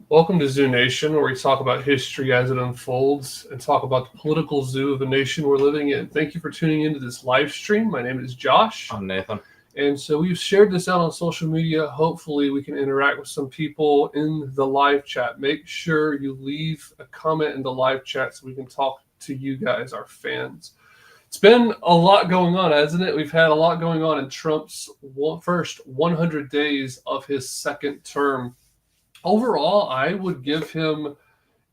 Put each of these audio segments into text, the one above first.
Welcome to Zoo Nation, where we talk about history as it unfolds and talk about the political zoo of the nation we're living in. Thank you for tuning into this live stream. My name is Josh. I'm Nathan. And so we've shared this out on social media. Hopefully we can interact with some people in the live chat. Make sure you leave a comment in the live chat so we can talk to you guys, our fans. It's been a lot going on, hasn't it? We've had a lot going on in Trump's first 100 days of his second term. Overall, I would give him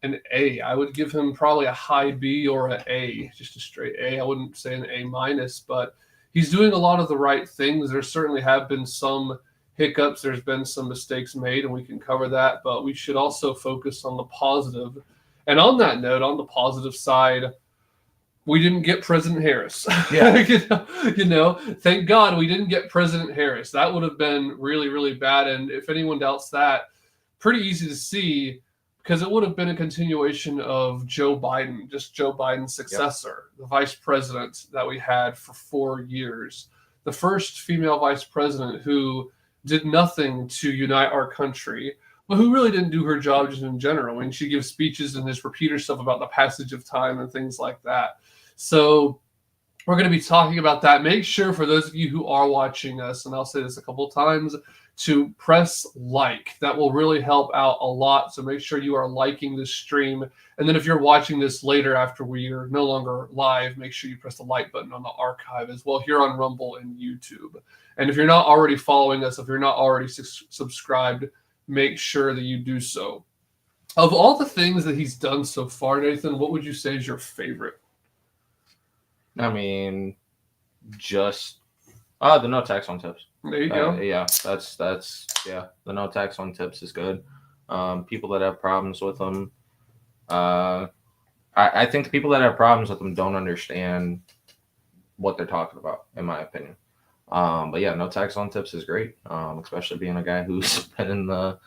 an A. I would give him probably a high B or an A, just a straight A. I wouldn't say an A minus, but he's doing a lot of the right things. There certainly have been some hiccups. There's been some mistakes made, and we can cover that, but we should also focus on the positive. And on that note, on the positive side, we didn't get President Harris. Yeah. you know, thank God we didn't get President Harris. That would have been really, really bad. And if anyone doubts that, pretty easy to see, because it would have been a continuation of Joe Biden, just Joe Biden's successor, the vice president that we had for 4 years. The first female vice president who did nothing to unite our country, but who really didn't do her job just in general. I mean, she gives speeches and just repeat herself about the passage of time and things like that. So we're going to be talking about that. Make sure, for those of you who are watching us, and I'll say this a couple of times, to press like. That will really help out a lot. So make sure you are liking this stream. And then if you're watching this later after we are no longer live, make sure you press the like button on the archive as well here on Rumble and YouTube. And if you're not already following us, if you're not already subscribed, make sure that you do so. Of all the things that he's done so far, Nathan, what would you say is your favorite? I mean, just the no tax on tips. There you go. Yeah, that's the no tax on tips is good. People that have problems with them, I think the people that have problems with them don't understand what they're talking about, in my opinion. But yeah, no tax on tips is great, especially being a guy who's been in the,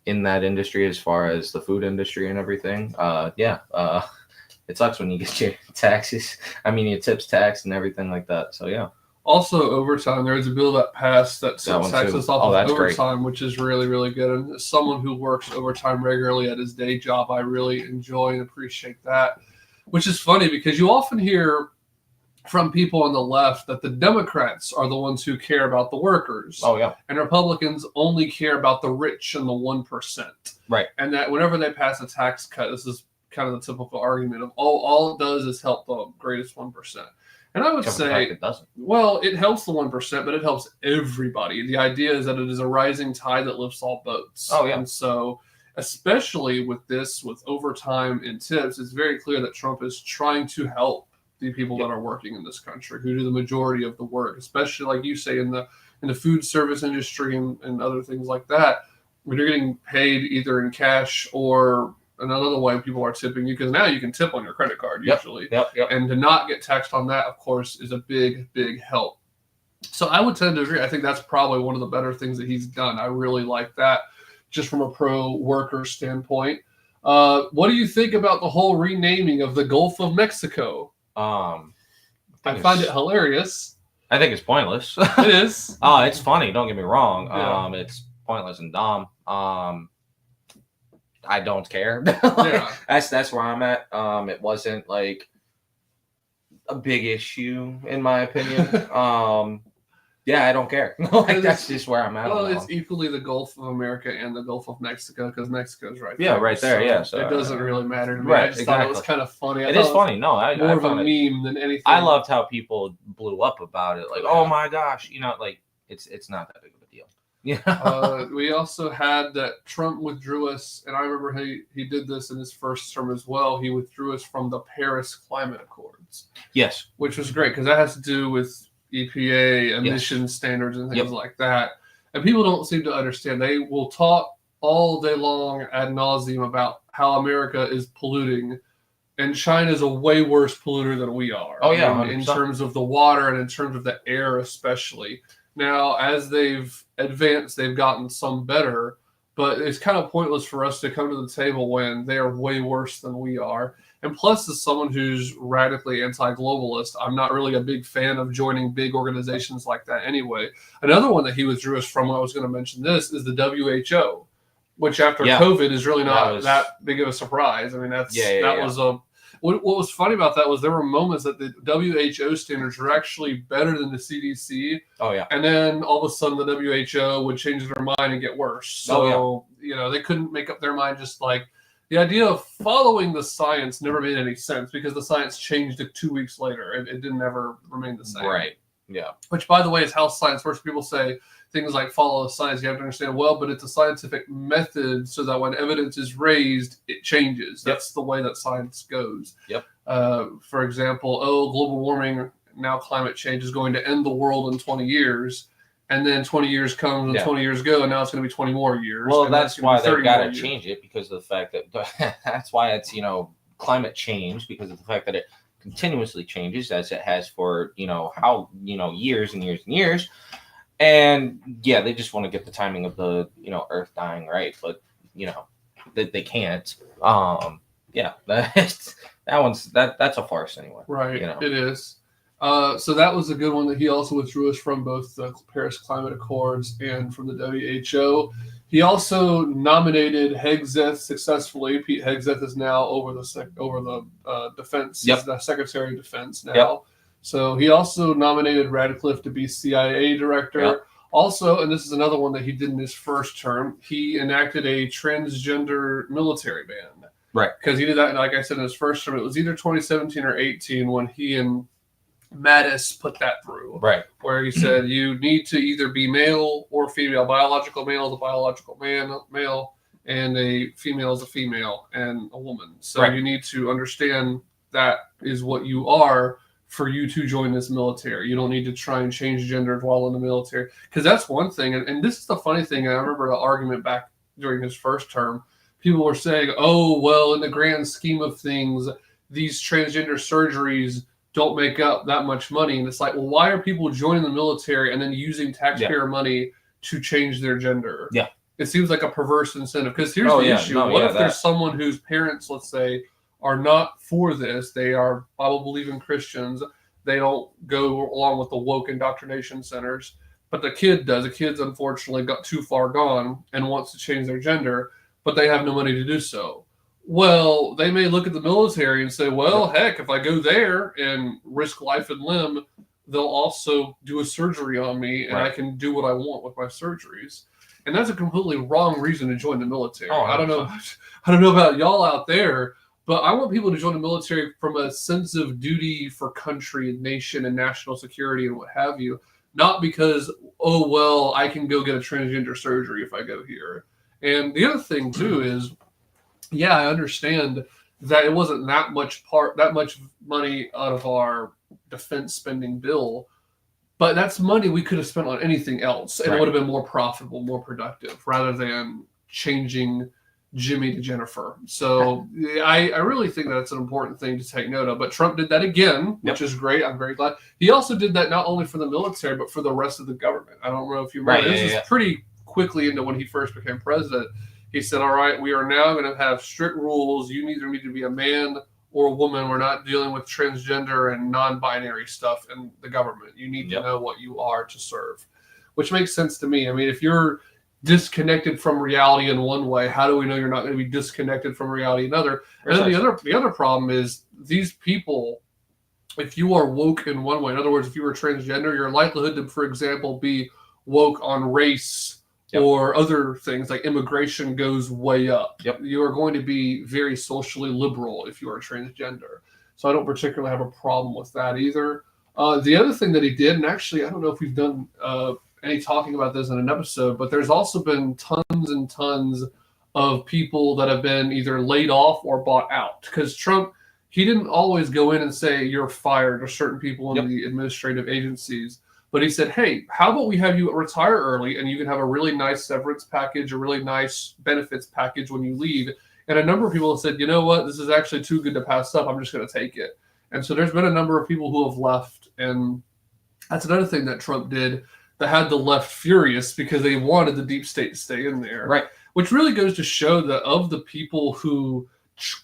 in that industry as far as the food industry and everything. It sucks when you get your your tips taxed and everything like that. So yeah. Also, overtime. There's a bill that passed that taxes off of overtime, great. Which is really, really good. And as someone who works overtime regularly at his day job, I really enjoy and appreciate that. Which is funny because you often hear from people on the left that the Democrats are the ones who care about the workers. Oh, yeah. And Republicans only care about the rich and the 1%. Right. And that whenever they pass a tax cut, this is kind of the typical argument of all it does is help the greatest 1%. And I would say, it doesn't. Well, it helps the 1%, but it helps everybody. The idea is that it is a rising tide that lifts all boats. Oh, yeah. And so, especially with overtime and tips, it's very clear that Trump is trying to help the people that are working in this country, who do the majority of the work, especially, like you say, in the food service industry and other things like that, when you're getting paid either in cash or another way people are tipping you, because now you can tip on your credit card usually. Yep. And to not get taxed on that, of course, is a big, big help. So I would tend to agree. I think that's probably one of the better things that he's done. I really like that, just from a pro-worker standpoint. What do you think about the whole renaming of the Gulf of Mexico? I find it hilarious. I think it's pointless. It is. It's funny. Don't get me wrong. Yeah. It's pointless and dumb. I don't care. Yeah. That's where I'm at. It wasn't like a big issue in my opinion. I don't care. That's just where I'm at. Well, it's equally the Gulf of America and the Gulf of Mexico, because Mexico's right there. Yeah, right there. So yeah, so it doesn't really matter to me. Right, I just thought it was kind of funny. It is funny. No, I more of a found it, meme than anything. I loved how people blew up about it. Like, oh my gosh, it's not that big of a deal. Yeah. We also had that Trump withdrew us, and I remember he did this in his first term as well. He withdrew us from the Paris Climate Accords. Yes. Which was great, because that has to do with EPA emission standards and things like that. And people don't seem to understand. They will talk all day long ad nauseum about how America is polluting, and China is a way worse polluter than we are. Oh yeah, in terms of the water and in terms of the air especially. Now, as they've advanced, they've gotten some better, but it's kind of pointless for us to come to the table when they are way worse than we are. And plus, as someone who's radically anti-globalist, I'm not really a big fan of joining big organizations like that anyway. Another one that he withdrew us from, I was going to mention this, is the WHO, which after COVID is really not that big of a surprise. I mean, was a... What was funny about that was there were moments that the WHO standards were actually better than the CDC. Oh, yeah. And then all of a sudden the WHO would change their mind and get worse. So, they couldn't make up their mind. Just like the idea of following the science never made any sense because the science changed it 2 weeks later. It didn't ever remain the same. Right. Yeah. Which, by the way, is how science works. People say things like follow the science. You have to understand, but it's a scientific method so that when evidence is raised, it changes. That's the way that science goes. Yep. For example, global warming, now climate change is going to end the world in 20 years. And then 20 years comes and 20 years go, and now it's going to be 20 more years. Well, that's why they've got to change it because of the fact that that's why it's, climate change because of the fact that it continuously changes as it has for, years and years and years. And they just want to get the timing of the, Earth dying right, but they can't. That's a farce anyway. Right, it is. So that was a good one that he also withdrew us from both the Paris Climate Accords and from the WHO. He also nominated Hegseth successfully. Pete Hegseth is now over the defense. He's the Secretary of Defense now. Yep. So he also nominated Radcliffe to be CIA director. Yep. Also, and this is another one that he did in his first term, he enacted a transgender military ban. Right. Because he did that, like I said, in his first term. It was either 2017 or 18 when he and Mattis put that through. Right. Where he said you need to either be male or female. Biological male is a biological male, and a female is a female and a woman. So you need to understand that is what you are for you to join this military. You don't need to try and change gender while in the military. Because that's one thing. And this is the funny thing. I remember the argument back during his first term. People were saying, in the grand scheme of things, these transgender surgeries don't make up that much money. And it's like, well, why are people joining the military and then using taxpayer money to change their gender? Yeah. It seems like a perverse incentive. Because here's the issue. What if there's someone whose parents, let's say, are not for this? They are Bible-believing Christians. They don't go along with the woke indoctrination centers. But the kid does. The kid's unfortunately got too far gone and wants to change their gender, but they have no money to do so. Well, they may look at the military and say, heck, if I go there and risk life and limb, they'll also do a surgery on me and I can do what I want with my surgeries. And that's a completely wrong reason to join the military. I don't know about y'all out there, but I want people to join the military from a sense of duty for country and nation and national security and what have you, not because, I can go get a transgender surgery if I go here. And the other thing, too, is, I understand that it wasn't that much money out of our defense spending bill, but that's money we could have spent on anything else, and it would have been more profitable, more productive, rather than changing Jimmy to Jennifer. So I really think that's an important thing to take note of. But Trump did that again, which is great. I'm very glad. He also did that not only for the military, but for the rest of the government. I don't know if you remember. This is pretty quickly into when he first became president. He said, all right, we are now going to have strict rules. You either need to be a man or a woman. We're not dealing with transgender and non-binary stuff in the government. You need to know what you are to serve, which makes sense to me. I mean, if you're disconnected from reality in one way, how do we know you're not going to be disconnected from reality in another? And then the other problem is these people, if you are woke in one way, in other words, if you are transgender, your likelihood to, for example, be woke on race or other things like immigration goes way up. You are going to be very socially liberal if you are transgender. So I don't particularly have a problem with that either. The other thing that he did, and actually I don't know if we've done any talking about this in an episode, but there's also been tons and tons of people that have been either laid off or bought out. Because Trump, he didn't always go in and say you're fired or certain people in the administrative agencies. But he said, hey, how about we have you retire early and you can have a really nice severance package, a really nice benefits package when you leave. And a number of people have said, you know what, this is actually too good to pass up. I'm just going to take it. And so there's been a number of people who have left. And that's another thing that Trump did that had the left furious because they wanted the deep state to stay in there. Right. Which really goes to show that of the people who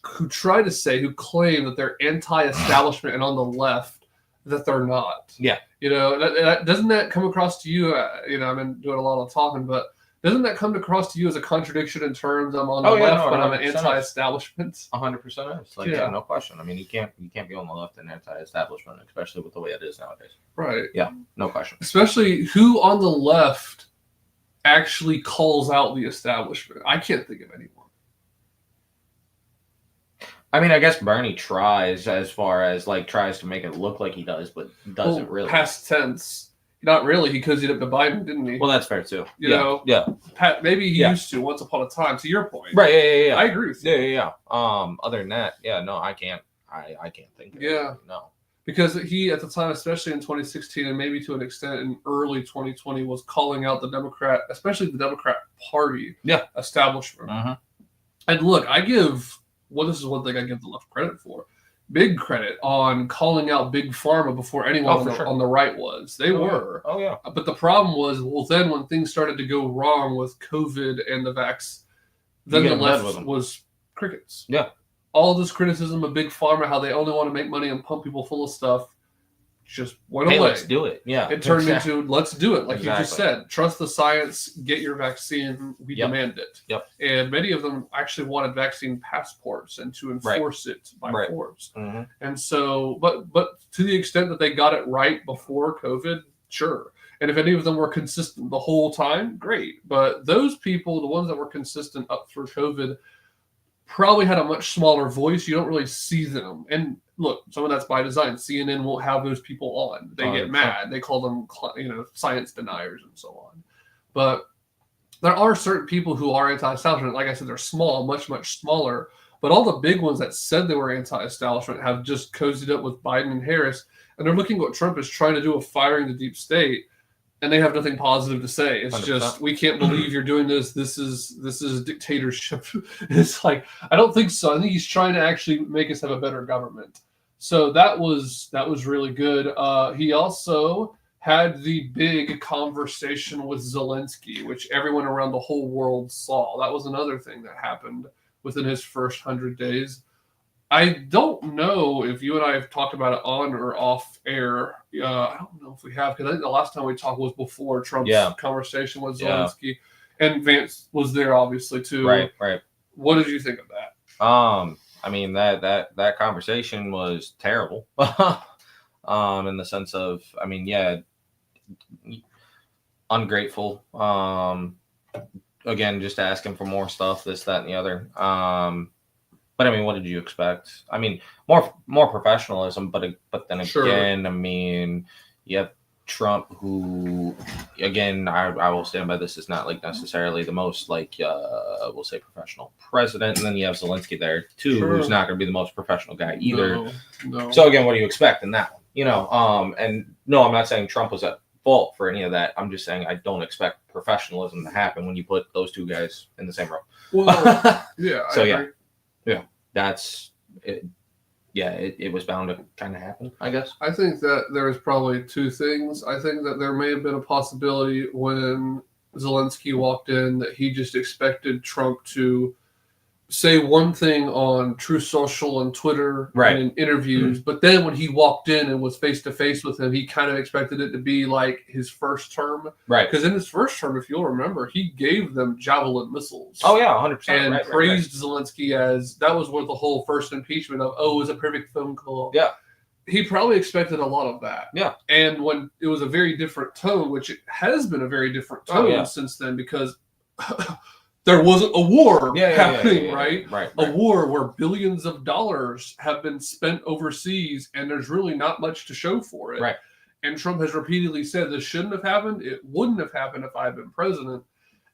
who try to say, who claim that they're anti-establishment and on the left, that they're not. Yeah. Doesn't that come across to you? I've been doing a lot of talking, but doesn't that come across to you as a contradiction in terms I'm on the left, but I'm an anti-establishment? 100% is. No question. I mean, you can't be on the left and anti-establishment, especially with the way it is nowadays. Right. Yeah, no question. Especially who on the left actually calls out the establishment. I can't think of anyone. I mean, I guess Bernie tries as far as tries to make it look like he does, but doesn't really. Past tense. Not really. He cozied up to Biden, didn't he? Well, that's fair too. Yeah. Maybe he used to once upon a time. To your point, right? Yeah. I agree with you. Yeah. Other than that, no, I can't. I can't think. Of it. No. Because he, at the time, especially in 2016, and maybe to an extent in early 2020, was calling out the Democrat, especially the Democrat Party, establishment. Mm-hmm. And look, this is one thing I give the left credit for. Big credit on calling out Big Pharma before anyone on the right was. They were. Oh, yeah. But the problem was, then when things started to go wrong with COVID and the vax, then the left was crickets. Yeah. All this criticism of Big Pharma, how they only want to make money and pump people full of stuff, just went away. Let's do it. Yeah. It turned into, let's do it. Like you just said, trust the science, get your vaccine, we demand it. Yep. And many of them actually wanted vaccine passports and to enforce it by force. Mm-hmm. And so, but to the extent that they got it right before COVID, sure. And if any of them were consistent the whole time, great. But those people, the ones that were consistent up through COVID, probably had a much smaller voice. You don't really see them. And look, some of that's by design. CNN won't have those people on. They get mad. They call them, science deniers and so on. But there are certain people who are anti-establishment. Like I said, they're small, much, much smaller. But all the big ones that said they were anti-establishment have just cozied up with Biden and Harris. And they're looking at what Trump is trying to do of firing the deep state. And they have nothing positive to say. It's 100%. Just, we can't believe you're doing this. This is dictatorship. It's like, I don't think so. I think he's trying to actually make us have a better government. So that was really good. He also had the big conversation with Zelensky, which everyone around the whole world saw. That was another thing that happened within his first 100 days. I don't know if you and I have talked about it on or off air. I don't know if we have, because I think the last time we talked was before Trump's conversation with Zelensky. And Vance was there, obviously, too. Right. What did you think of that? I mean, that conversation was terrible. In the sense of, I mean, ungrateful. Again, just asking for more stuff, this, that, and the other. But I mean, what did you expect? I mean, more professionalism, but then again, I mean, you have Trump, who, again, I will stand by this, is not necessarily the most we'll say professional president, and then you have Zelensky there too, who's not going to be the most professional guy either. No. So again, what do you expect in that one? And no, I'm not saying Trump was at fault for any of that. I'm just saying I don't expect professionalism to happen when you put those two guys in the same room. Well, yeah. So that's it. Yeah, it was bound to kind of happen, I guess. I think that there was probably two things. I think that there may have been a possibility when Zelensky walked in that he just expected Trump to say one thing on Truth Social and Twitter and in interviews, but then when he walked in and was face-to-face with him, he kind of expected it to be like his first term. Right. Because in his first term, if you'll remember, he gave them Javelin missiles. Oh, yeah, 100%. And praised Zelensky as, that was where the whole first impeachment of, it was a perfect phone call. Yeah. He probably expected a lot of that. Yeah. And when it was a very different tone, which it has been a very different tone since then, because there wasn't a war happening, right? A war where billions of dollars have been spent overseas and there's really not much to show for it. Right. And Trump has repeatedly said this shouldn't have happened. It wouldn't have happened if I had been president.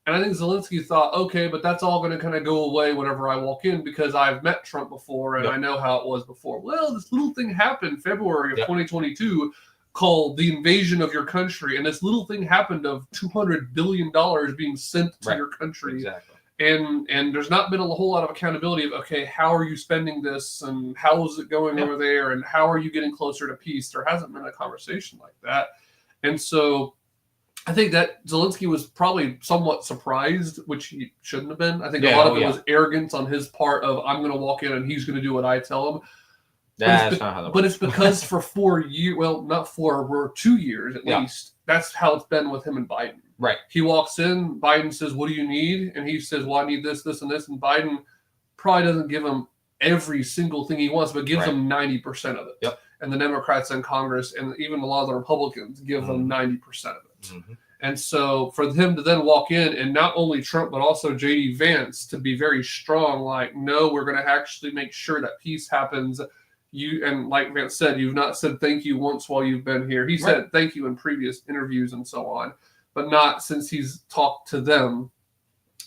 And I think Zelensky thought, okay, but that's all going to kind of go away whenever I walk in because I've met Trump before and I know how it was before. Well, this little thing happened February of 2022 called the invasion of your country. And this little thing happened of $200 billion being sent to your country. Exactly. And there's not been a whole lot of accountability of, okay, how are you spending this and how is it going over there and how are you getting closer to peace? There hasn't been a conversation like that. And so I think that Zelensky was probably somewhat surprised, which he shouldn't have been. I think a lot of it was arrogance on his part of, I'm going to walk in and he's going to do what I tell him. That's not how that works. But it's because for 4 years, well, not 4, we're 2 years at least. That's how it's been with him and Biden. Right. He walks in, Biden says, what do you need? And he says, well, I need this, this, and this. And Biden probably doesn't give him every single thing he wants, but gives him 90% of it. Yep. And the Democrats in Congress and even a lot of the Republicans give them 90% of it. Mm-hmm. And so for him to then walk in and not only Trump, but also J.D. Vance to be very strong, like, no, we're going to actually make sure that peace happens. And like Vance said, you've not said thank you once while you've been here. He said thank you in previous interviews and so on, but not since he's talked to them.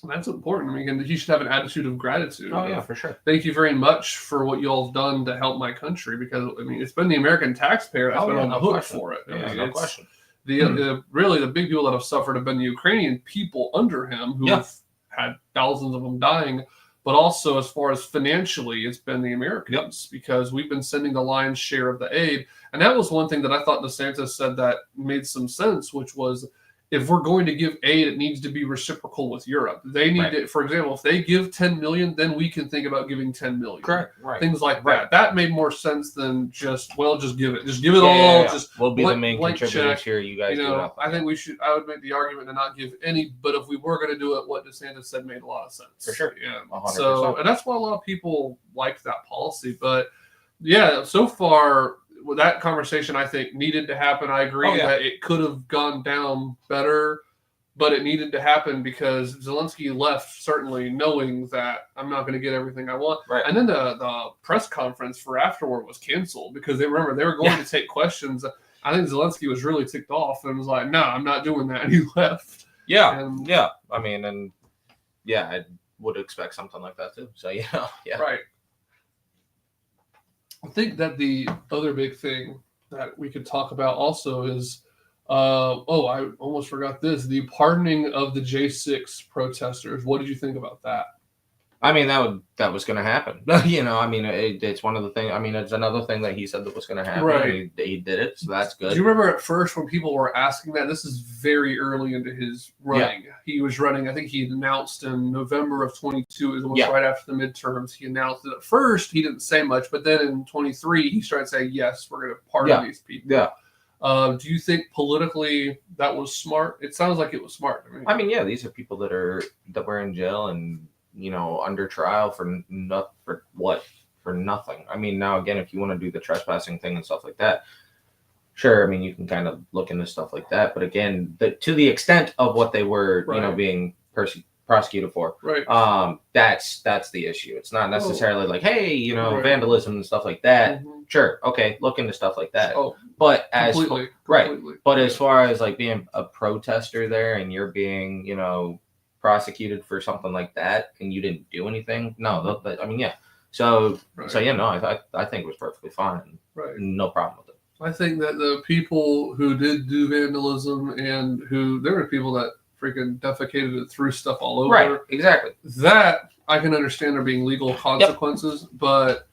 That's important. I mean, he should have an attitude of gratitude. Oh, yeah, for sure. Thank you very much for what you all have done to help my country, because, I mean, it's been the American taxpayer that's been on the hook for it. Yeah, no question. Really, the big people that have suffered have been the Ukrainian people under him, who have had thousands of them dying. But also, as far as financially, it's been the Americans, because we've been sending the lion's share of the aid. And that was one thing that I thought DeSantis said that made some sense, which was, if we're going to give aid, it needs to be reciprocal with Europe. They need to, for example, if they give 10 million, then we can think about giving 10 million. Correct. Right. Things like that. That made more sense than just give it. Just give it all. Just we'll be the main contributors here. You guys do it. I think I would make the argument to not give any, but if we were going to do it, what DeSantis said made a lot of sense. For sure. Yeah. 100%. So, and that's why a lot of people liked that policy. But yeah, so far, well, that conversation, I think, needed to happen. I agree that it could have gone down better, but it needed to happen because Zelensky left certainly knowing that I'm not going to get everything I want. Right. And then the press conference for afterward was canceled because they were going to take questions. I think Zelensky was really ticked off and was like, no, I'm not doing that. And he left. Yeah. I mean, I would expect something like that too. So, Right. I think that the other big thing that we could talk about also is, I almost forgot this, the pardoning of the J6 protesters. What did you think about that? I mean, that was going to happen. It's one of the things. I mean, it's another thing that he said that was going to happen. Right. He did it, so that's good. Do you remember at first when people were asking that? This is very early into his running. Yeah. He was running, I think he announced in November of 22, it was right after the midterms. He announced that at first he didn't say much, but then in 23, he started saying, yes, we're going to pardon these people. Yeah. Do you think politically that was smart? It sounds like it was smart to me. I mean, these are people that were in jail and, under trial for nothing. I mean, now again, if you want to do the trespassing thing and stuff like that, sure. I mean, you can kind of look into stuff like that. But again, to the extent of what they were, being prosecuted for, that's the issue. It's not necessarily like, hey, vandalism and stuff like that. Mm-hmm. Sure, okay, look into stuff like that. But completely. But as far as like being a protester there and you're being, prosecuted for something like that and you didn't do anything, no. I mean, yeah. I think it was perfectly fine. Right. No problem with it. I think that the people who did do vandalism and there were people that freaking defecated and threw stuff all over. Right, exactly. That I can understand there being legal consequences, but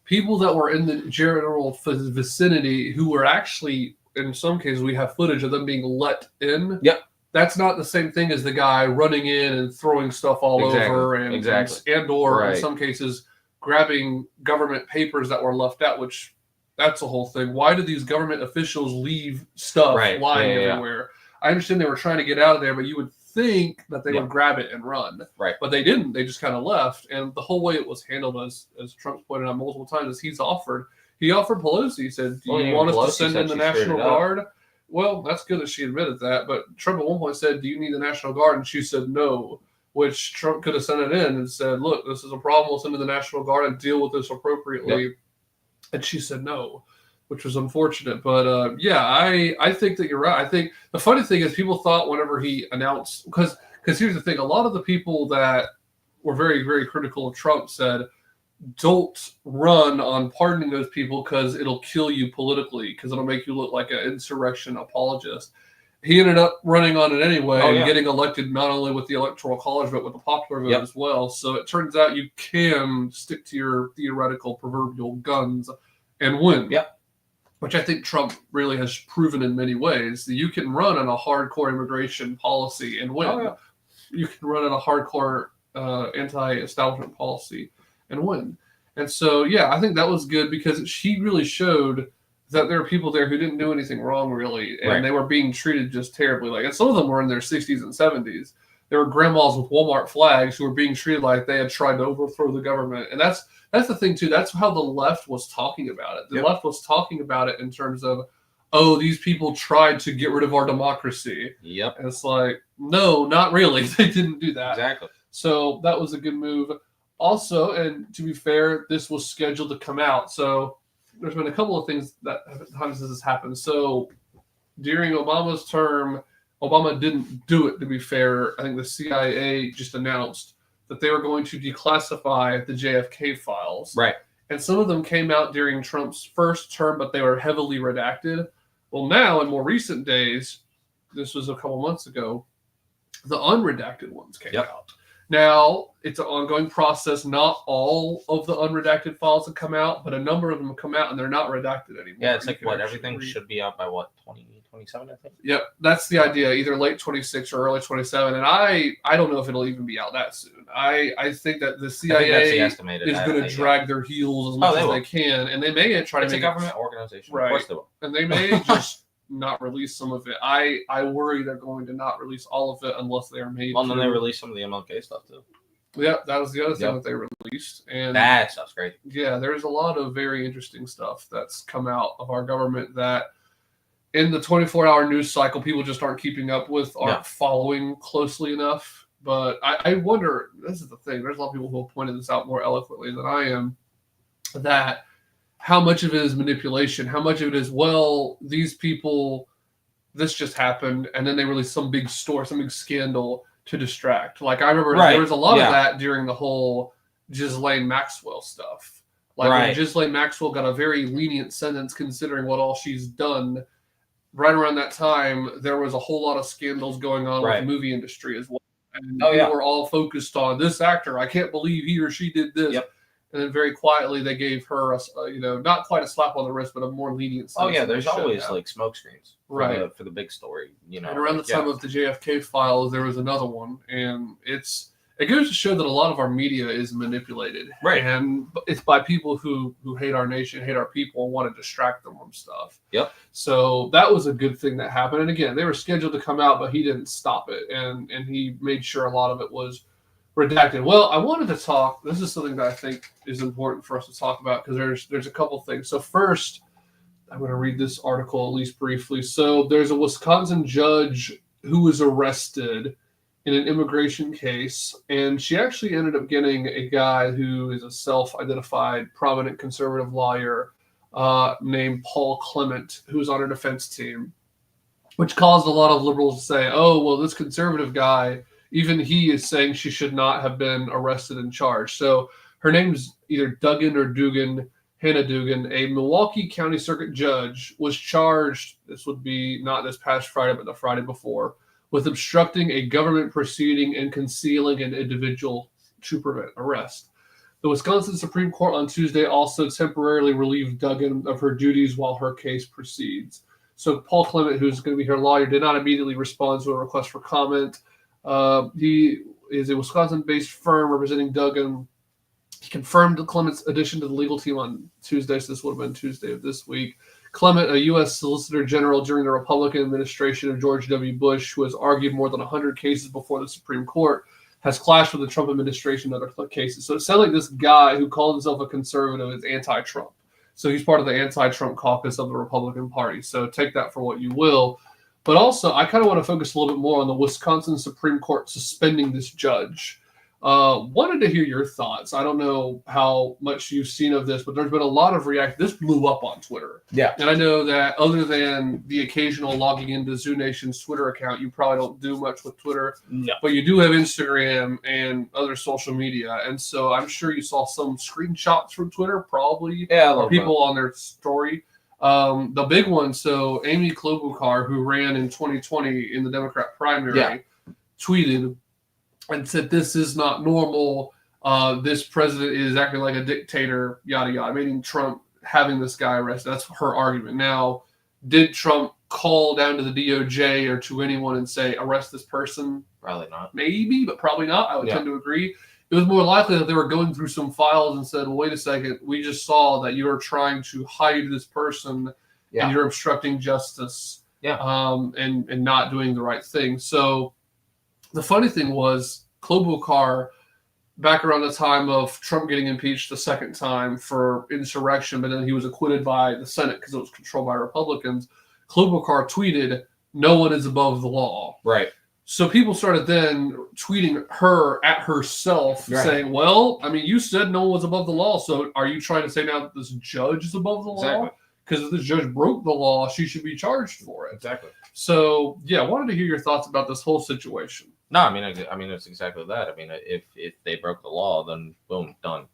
people that were in the general vicinity who were actually, in some cases, we have footage of them being let in. Yep. That's not the same thing as the guy running in and throwing stuff all over and in some cases grabbing government papers that were left out, which that's the whole thing. Why do these government officials leave stuff lying everywhere? I understand they were trying to get out of there, but you would think that they would grab it and run. Right. But they didn't. They just kind of left. And the whole way it was handled, as Trump's pointed out multiple times, is he offered Pelosi. He said, do you want us to send in the National Guard? Well, that's good that she admitted that. But Trump at one point said, do you need the National Guard? And she said no, which Trump could have sent it in and said, look, this is a problem. We'll send in the National Guard and deal with this appropriately. Yep. And she said no, which was unfortunate. But, I think that you're right. I think the funny thing is people thought whenever he announced, because here's the thing, a lot of the people that were very, very critical of Trump said, don't run on pardoning those people because it'll kill you politically, because it'll make you look like an insurrection apologist. He ended up running on it anyway and getting elected not only with the Electoral College, but with the popular vote as well. So it turns out you can stick to your theoretical proverbial guns and win. Yep. which I think Trump really has proven in many ways, that you can run on a hardcore immigration policy and win. Oh, yeah. You can run on a hardcore anti-establishment policy and win. And so, yeah, I think that was good because she really showed that there were people there who didn't do anything wrong, really, and they were being treated just terribly. Like, and some of them were in their 60s and 70s. There were grandmas with Walmart flags who were being treated like they had tried to overthrow the government. And that's the thing, too. That's how the left was talking about it. The left was talking about it in terms of, oh, these people tried to get rid of our democracy. Yep. And it's like, no, not really. They didn't do that. Exactly. So that was a good move. Also, and to be fair, this was scheduled to come out. So there's been a couple of things that times this has happened. So during Obama's term, Obama didn't do it, to be fair. I think the CIA just announced that they were going to declassify the JFK files. Right. And some of them came out during Trump's first term, but they were heavily redacted. Well, now, in more recent days, this was a couple months ago, the unredacted ones came out. Now, it's an ongoing process. Not all of the unredacted files have come out, but a number of them have come out, and they're not redacted anymore. Yeah, it's like, everything should be out by, 2027, I think? Yep, that's the idea, either late 26 or early 27. And I don't know if it'll even be out that soon. I think that the CIA is going to drag their heels as much as they can, and they may try to make a government organization. Right. Of course they will. And they may just not release some of it. I worry they're going to not release all of it unless they are made. Well, and then they release some of the MLK stuff too. Yeah, that was the other thing that they released. And that stuff's great. Yeah, there's a lot of very interesting stuff that's come out of our government that in the 24-hour news cycle, people just aren't keeping up with, aren't following closely enough. But I wonder, this is the thing, there's a lot of people who have pointed this out more eloquently than I am, that how much of it is manipulation? How much of it is, well, these people, this just happened, and then they release some big story, some big scandal to distract. Like, I remember there was a lot of that during the whole Ghislaine Maxwell stuff. Like, when Ghislaine Maxwell got a very lenient sentence considering what all she's done, right around that time, there was a whole lot of scandals going on with the movie industry as well. And we were all focused on this actor. I can't believe he or she did this. Yep. And then very quietly, they gave her, not quite a slap on the wrist, but a more lenient sentence. Oh, yeah, there's always, like, smoke screens for the big story, And around the time of the JFK files, there was another one. And it goes to show that a lot of our media is manipulated. Right. And it's by people who hate our nation, hate our people, and want to distract them from stuff. Yep. So that was a good thing that happened. And again, they were scheduled to come out, but he didn't stop it. And he made sure a lot of it was redacted. Well, I wanted to talk. This is something that I think is important for us to talk about because there's a couple things. So first, I'm going to read this article at least briefly. So there's a Wisconsin judge who was arrested in an immigration case, and she actually ended up getting a guy who is a self-identified prominent conservative lawyer named Paul Clement, who's on her defense team, which caused a lot of liberals to say, oh, well, this conservative guy, even he is saying she should not have been arrested and charged. So her name's either Duggan or Dugan, Hannah Dugan, a Milwaukee County Circuit judge, was charged, this would be not this past Friday, but the Friday before, with obstructing a government proceeding and concealing an individual to prevent arrest. The Wisconsin Supreme Court on Tuesday also temporarily relieved Duggan of her duties while her case proceeds. So Paul Clement, who's going to be her lawyer, did not immediately respond to a request for comment. He is a Wisconsin-based firm representing Duggan. He confirmed Clement's addition to the legal team on Tuesday, so this would have been Tuesday of this week. Clement, a U.S. Solicitor General during the Republican administration of George W. Bush, who has argued more than 100 cases before the Supreme Court, has clashed with the Trump administration in other cases. So it sounds like this guy who called himself a conservative is anti-Trump. So he's part of the anti-Trump caucus of the Republican Party. So take that for what you will. But also, I kind of want to focus a little bit more on the Wisconsin Supreme Court suspending this judge. Wanted to hear your thoughts. I don't know how much you've seen of this, but there's been a lot of reaction. This blew up on Twitter. Yeah. And I know that other than the occasional logging into Zoo Nation's Twitter account, you probably don't do much with Twitter. No. But you do have Instagram and other social media. And so I'm sure you saw some screenshots from Twitter, probably. Yeah, or people on their story. The big one, so Amy Klobuchar, who ran in 2020 in the Democrat primary, tweeted and said, this is not normal. This president is acting like a dictator, yada, yada, meaning Trump, having this guy arrested. That's her argument. Now, did Trump call down to the DOJ or to anyone and say, arrest this person? Probably not. Maybe, but probably not. I would tend to agree. It was more likely that they were going through some files and said, well, wait a second, we just saw that you're trying to hide this person and you're obstructing justice and not doing the right thing. So the funny thing was, Klobuchar, back around the time of Trump getting impeached the second time for insurrection, but then he was acquitted by the Senate because it was controlled by Republicans, Klobuchar tweeted, no one is above the law. Right. So people started then tweeting her at herself, saying, well, I mean, you said no one was above the law, so are you trying to say now that this judge is above the law? Because if this judge broke the law, she should be charged for it. Exactly. So, I wanted to hear your thoughts about this whole situation. No, I mean, it's exactly that. I mean, if they broke the law, then boom, done.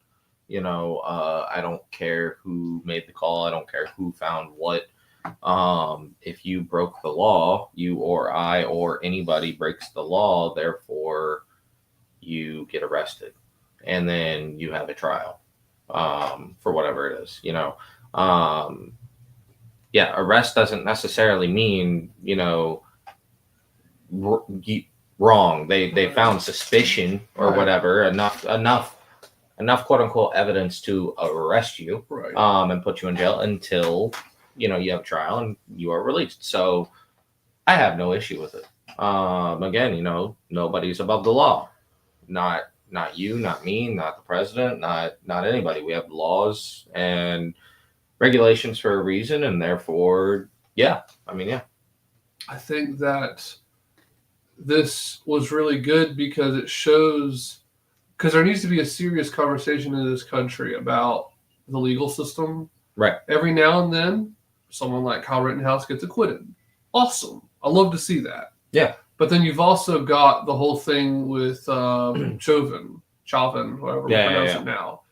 I don't care who made the call. I don't care who found what. If you broke the law, you or I or anybody breaks the law, therefore you get arrested, and then you have a trial for whatever it is. Arrest doesn't necessarily mean wrong. They found suspicion or whatever, enough quote unquote evidence to arrest you, and put you in jail until you have a trial and you are released. So I have no issue with it. Again, nobody's above the law. Not you, not me, not the president, not anybody. We have laws and regulations for a reason, and therefore, I think that this was really good because it shows, because there needs to be a serious conversation in this country about the legal system. Right. Every now and then, someone like Kyle Rittenhouse gets acquitted. Awesome. I love to see that. Yeah. But then you've also got the whole thing with Chauvin, however we pronounce it now.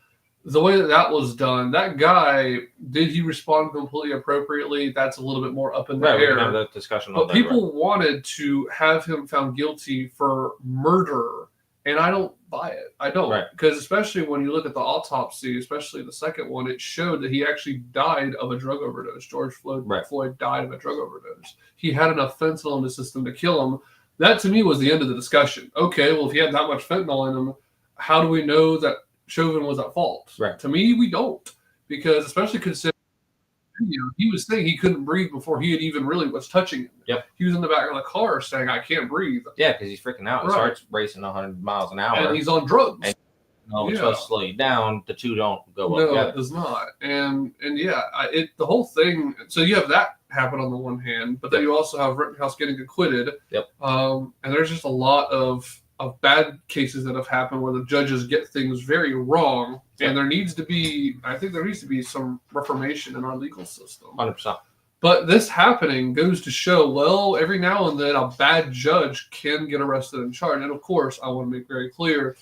The way that was done, that guy, did he respond completely appropriately? That's a little bit more up in the air. We can have that discussion all but day, people wanted to have him found guilty for murder, and I don't buy it. I don't. Because especially when you look at the autopsy, especially the second one, it showed that he actually died of a drug overdose. George Floyd died of a drug overdose. He had enough fentanyl in the system to kill him. That, to me, was the end of the discussion. Okay, well, if he had that much fentanyl in him, how do we know that Chauvin was at fault? To me, we don't, because especially considering he was saying he couldn't breathe before he had even really was touching him. Yep. He was in the back of the car saying, "I can't breathe." Yeah, because he's freaking out. He starts racing 100 miles an hour, and he's on drugs. And it's supposed to slow you down. The two don't go up together. No, it does not. And the whole thing. So you have that happen on the one hand, but then you also have Rittenhouse getting acquitted. Yep. And there's just a lot of bad cases that have happened where the judges get things very wrong, and there needs to be some reformation in our legal system. 100%. But this happening goes to show, well, every now and then a bad judge can get arrested and charged. And of course, I want to make very clear,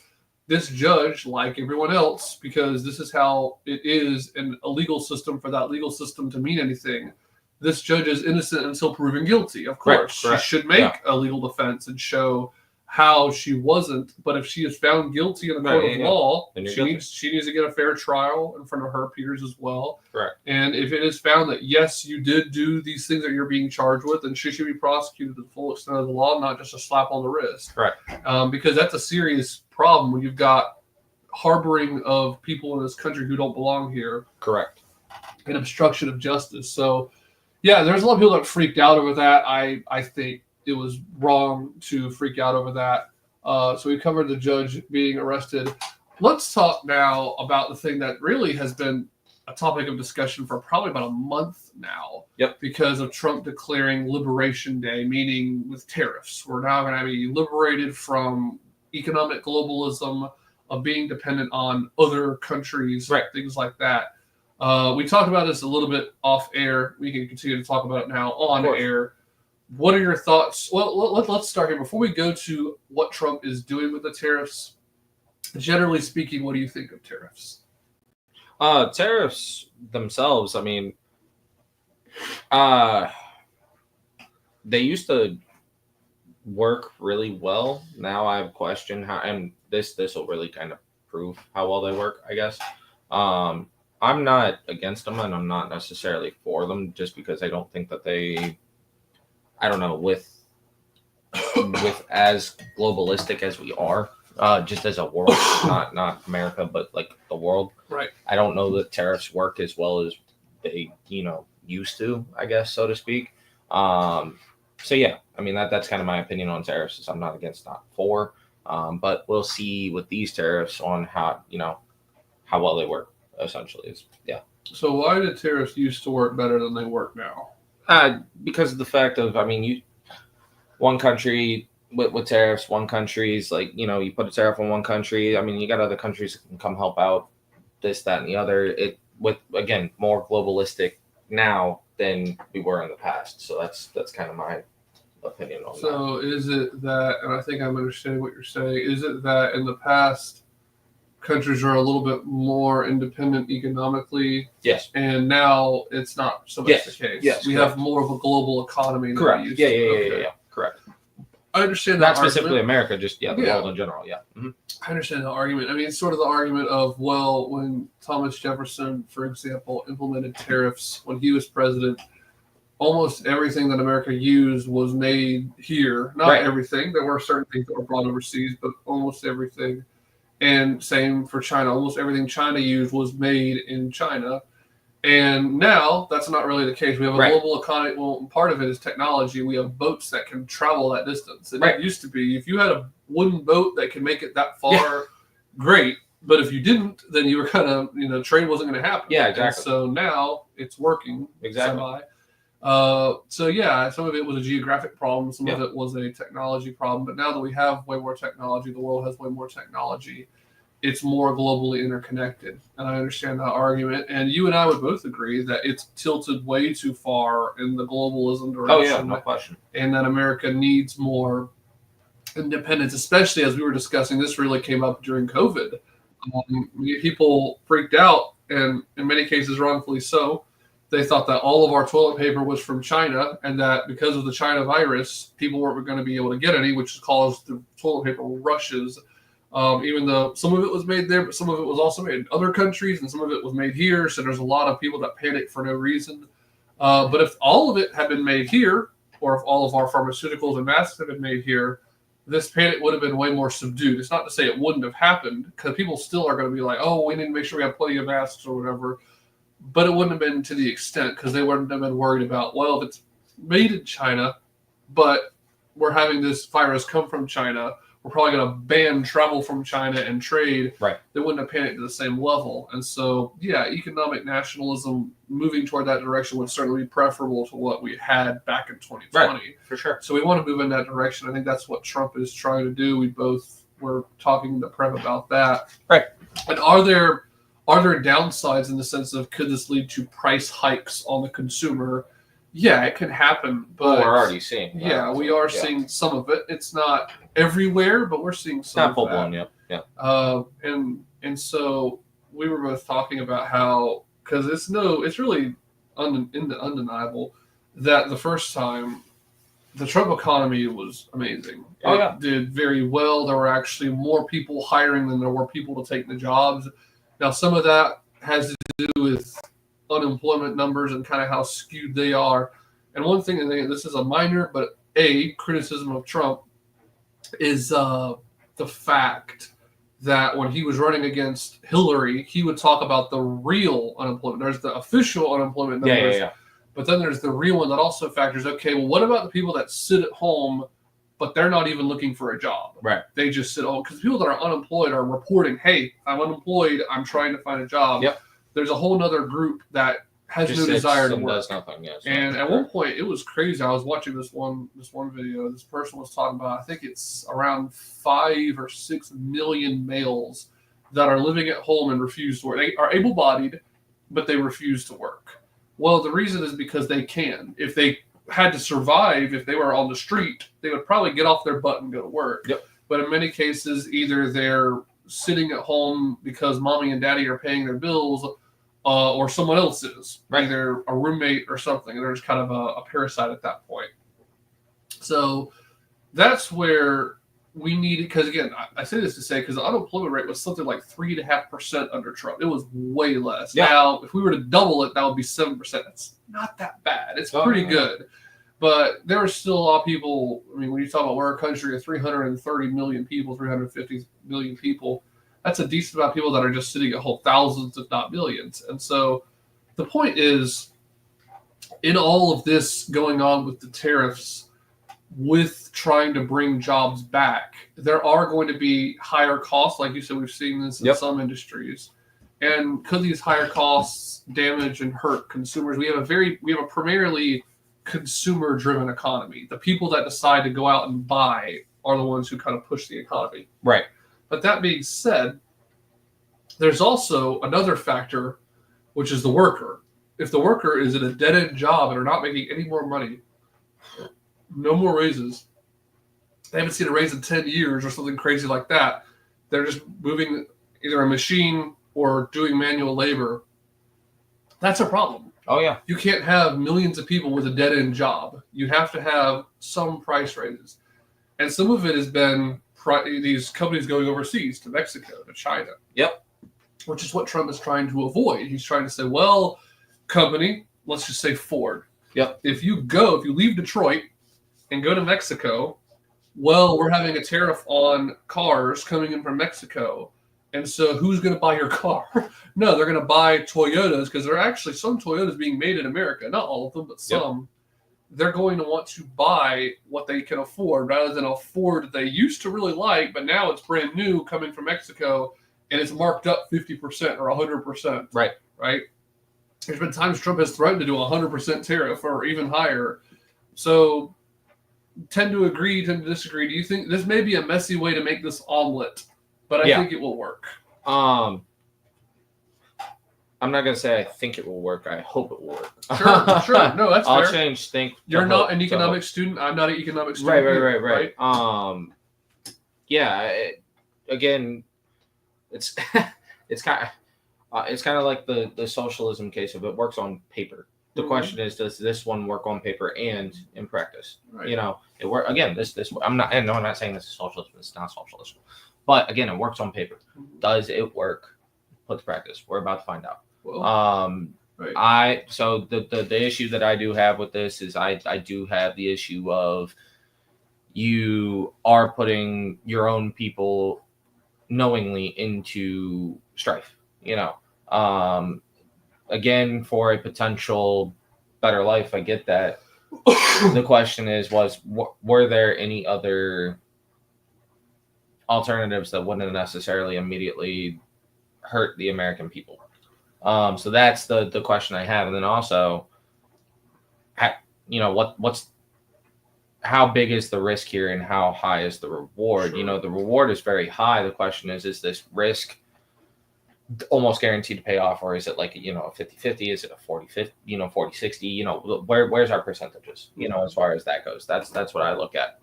this judge, like everyone else, because this is how it is in a legal system, for that legal system to mean anything, this judge is innocent until proven guilty. Of course, she should make a legal defense and show how she wasn't, but if she is found guilty in a court of law, she needs to get a fair trial in front of her peers as well. Correct. And if it is found that, yes, you did do these things that you're being charged with, then she should be prosecuted to the full extent of the law, not just a slap on the wrist. Correct. Because that's a serious problem when you've got harboring of people in this country who don't belong here. Correct. And obstruction of justice. So, there's a lot of people that freaked out over that. I think it was wrong to freak out over that. So we covered the judge being arrested. Let's talk now about the thing that really has been a topic of discussion for probably about a month now. Yep. Because of Trump declaring Liberation Day, meaning with tariffs. We're now going to be liberated from economic globalism, of being dependent on other countries, things like that. We talked about this a little bit off air. We can continue to talk about it now on air. What are your thoughts? Well, let's start here. Before we go to what Trump is doing with the tariffs, generally speaking, what do you think of tariffs? Tariffs themselves, I mean, they used to work really well. Now I have a question how, and this will really kind of prove how well they work, I guess. I'm not against them, and I'm not necessarily for them, just because I don't think that they, I don't know, with as globalistic as we are, just as a world, not America, but like the world. Right. I don't know that tariffs work as well as they, used to, I guess, so to speak. So yeah, I mean that's kind of my opinion on tariffs. Is I'm not against, not for, but we'll see with these tariffs on how how well they work. Essentially, is yeah. So why did tariffs used to work better than they work now? Because of the fact of, I mean, one country with tariffs, one country's like, you put a tariff on one country. I mean, you got other countries that can come help out, this, that, and the other. It with, again, more globalistic now than we were in the past. So that's kind of my opinion on that. So is it that, and I think I'm understanding what you're saying, is it that in the past countries are a little bit more independent economically? Yes. And now it's not so much the case. Yes. We have more of a global economy than Correct. we used Yeah. to. Yeah. Correct. I understand Not that specifically argument. America, just the world in general. Yeah. Mm-hmm. I understand the argument. I mean, it's sort of the argument of, well, when Thomas Jefferson, for example, implemented tariffs when he was president, almost everything that America used was made here. Not everything. There were certain things that were brought overseas, but almost everything. And same for China. Almost everything China used was made in China. And now that's not really the case. We have a global economy. Well, part of it is technology. We have boats that can travel that distance. It used to be, if you had a wooden boat that can make it that far, great. But if you didn't, then you were kind of, trade wasn't going to happen. Yeah, exactly. And so now it's working. Exactly. So yeah, some of it was a geographic problem. Some of it was a technology problem. But now that we have way more technology, the world has way more technology, it's more globally interconnected. And I understand that argument. And you and I would both agree that it's tilted way too far in the globalism direction. Oh, yeah, no question. And that America needs more independence, especially as we were discussing. This really came up during COVID. People freaked out, and in many cases wrongfully so. They thought that all of our toilet paper was from China, and that because of the China virus, people weren't going to be able to get any, which caused the toilet paper rushes. Even though some of it was made there, but some of it was also made in other countries, and some of it was made here. So there's a lot of people that panic for no reason. But if all of it had been made here, or if all of our pharmaceuticals and masks had been made here, this panic would have been way more subdued. It's not to say it wouldn't have happened, because people still are going to be like, oh, we need to make sure we have plenty of masks or whatever. But it wouldn't have been to the extent, because they wouldn't have been worried about, well, if it's made in China, but we're having this virus come from China, we're probably going to ban travel from China and trade. Right. They wouldn't have panicked to the same level. And so, yeah, economic nationalism moving toward that direction would certainly be preferable to what we had back in 2020. Right, for sure. So we want to move in that direction. I think that's what Trump is trying to do. We both were talking to Prem about that. Right. And are there downsides in the sense of, could this lead to price hikes on the consumer? Yeah, it can happen, but we're already seeing that. Yeah, we are seeing some of it. It's not everywhere, but we're seeing some. Not full blown, yeah. And so we were both talking about how, because it's really undeniable that the first time the Trump economy was amazing. It did very well. There were actually more people hiring than there were people to take the jobs. Now, some of that has to do with unemployment numbers and kind of how skewed they are. And one thing, and this is a minor, but a criticism of Trump is the fact that when he was running against Hillary, he would talk about the real unemployment. There's the official unemployment numbers, but then there's the real one that also factors, okay, well, what about the people that sit at home, but they're not even looking for a job? Right. They just sit home. Because people that are unemployed are reporting, hey, I'm unemployed, I'm trying to find a job. Yep. There's a whole other group that has Just no desire to work. Does nothing, yes. And at one point, it was crazy. I was watching this one video. This person was talking about, I think it's around 5 or 6 million males that are living at home and refuse to work. They are able-bodied, but they refuse to work. Well, the reason is because they can. If they had to survive, if they were on the street, they would probably get off their butt and go to work. Yep. But in many cases, either they're sitting at home because mommy and daddy are paying their bills, or someone else is, either a roommate or something, and they're just kind of a parasite at that point. So that's where we need, because again, I say this to say, because the unemployment rate was something like 3.5% under Trump. It was way less. Yeah. Now, if we were to double it, that would be 7%. That's not that bad. It's pretty good. But there are still a lot of people. I mean, when you talk about we're a country of 330 million people, 350 million people, that's a decent amount of people that are just sitting at home, thousands, if not millions. And so the point is, in all of this going on with the tariffs, with trying to bring jobs back, there are going to be higher costs. Like you said, we've seen this in some industries. And could these higher costs damage and hurt consumers? We have a primarily consumer-driven economy. The people that decide to go out and buy are the ones who kind of push the economy. Right. But that being said, there's also another factor, which is the worker. If the worker is in a dead-end job and are not making any more money, no more raises, they haven't seen a raise in 10 years or something crazy like that, they're just moving either a machine or doing manual labor, that's a problem. Oh, yeah. You can't have millions of people with a dead-end job. You have to have some price raises. And some of it has been these companies going overseas to Mexico, to China. Yep. Which is what Trump is trying to avoid. He's trying to say, well, company, let's just say Ford. Yep. If you leave Detroit and go to Mexico, well, we're having a tariff on cars coming in from Mexico. And so who's going to buy your car? No, they're going to buy Toyotas, because there are actually some Toyotas being made in America. Not all of them, but some. Yep. They're going to want to buy what they can afford rather than a Ford that they used to really like, but now it's brand new coming from Mexico and it's marked up 50% or 100%. Right. Right? There's been times Trump has threatened to do a 100% tariff or even higher. So tend to agree, tend to disagree. Do you think this may be a messy way to make this omelet, but I think it will work? I'm not going to say I think it will work. I hope it will work. Sure. No, that's fair. I'll change think. You're not an economics student. I'm not an economics student. Right. Yeah. Again, it's kind of like the socialism case. If it works on paper, the question is, does this one work on paper and in practice? Right. You know, it work again. This I'm not saying this is socialism. It's not socialism, but again, it works on paper. Does it work? Put to practice. We're about to find out. Well, right. So the issue that I do have with this is I do have the issue of you are putting your own people knowingly into strife. You know, again, for a potential better life, I get that. The question is, were there any other alternatives that wouldn't necessarily immediately hurt the American people? So that's the question I have. And then also, you know, how big is the risk here and how high is the reward? Sure. You know, the reward is very high. The question is this risk almost guaranteed to pay off, or is it like, you know, a 50-50? Is it a 40-50, you know, 40-60? You know, where's our percentages, you know, as far as that goes? That's what I look at.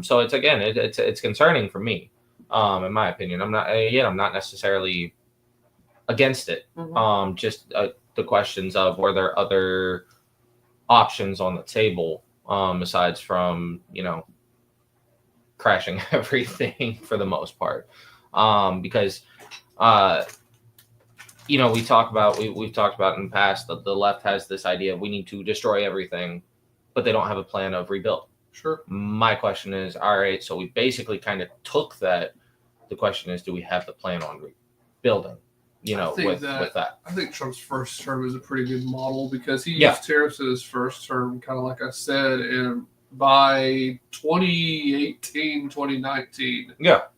So it's, again, it's concerning for me, in my opinion. I'm not necessarily against it. Just the questions of, were there other options on the table besides from, you know, crashing everything for the most part? Because you know, we've talked about in the past that the left has this idea we need to destroy everything, but they don't have a plan of rebuild. Sure. My question is, all right, so we basically kind of took that. The question is, do we have the plan on rebuilding? You know, with that. I think Trump's first term is a pretty good model, because he used tariffs in his first term, kind of like I said, and by 2018, 2019,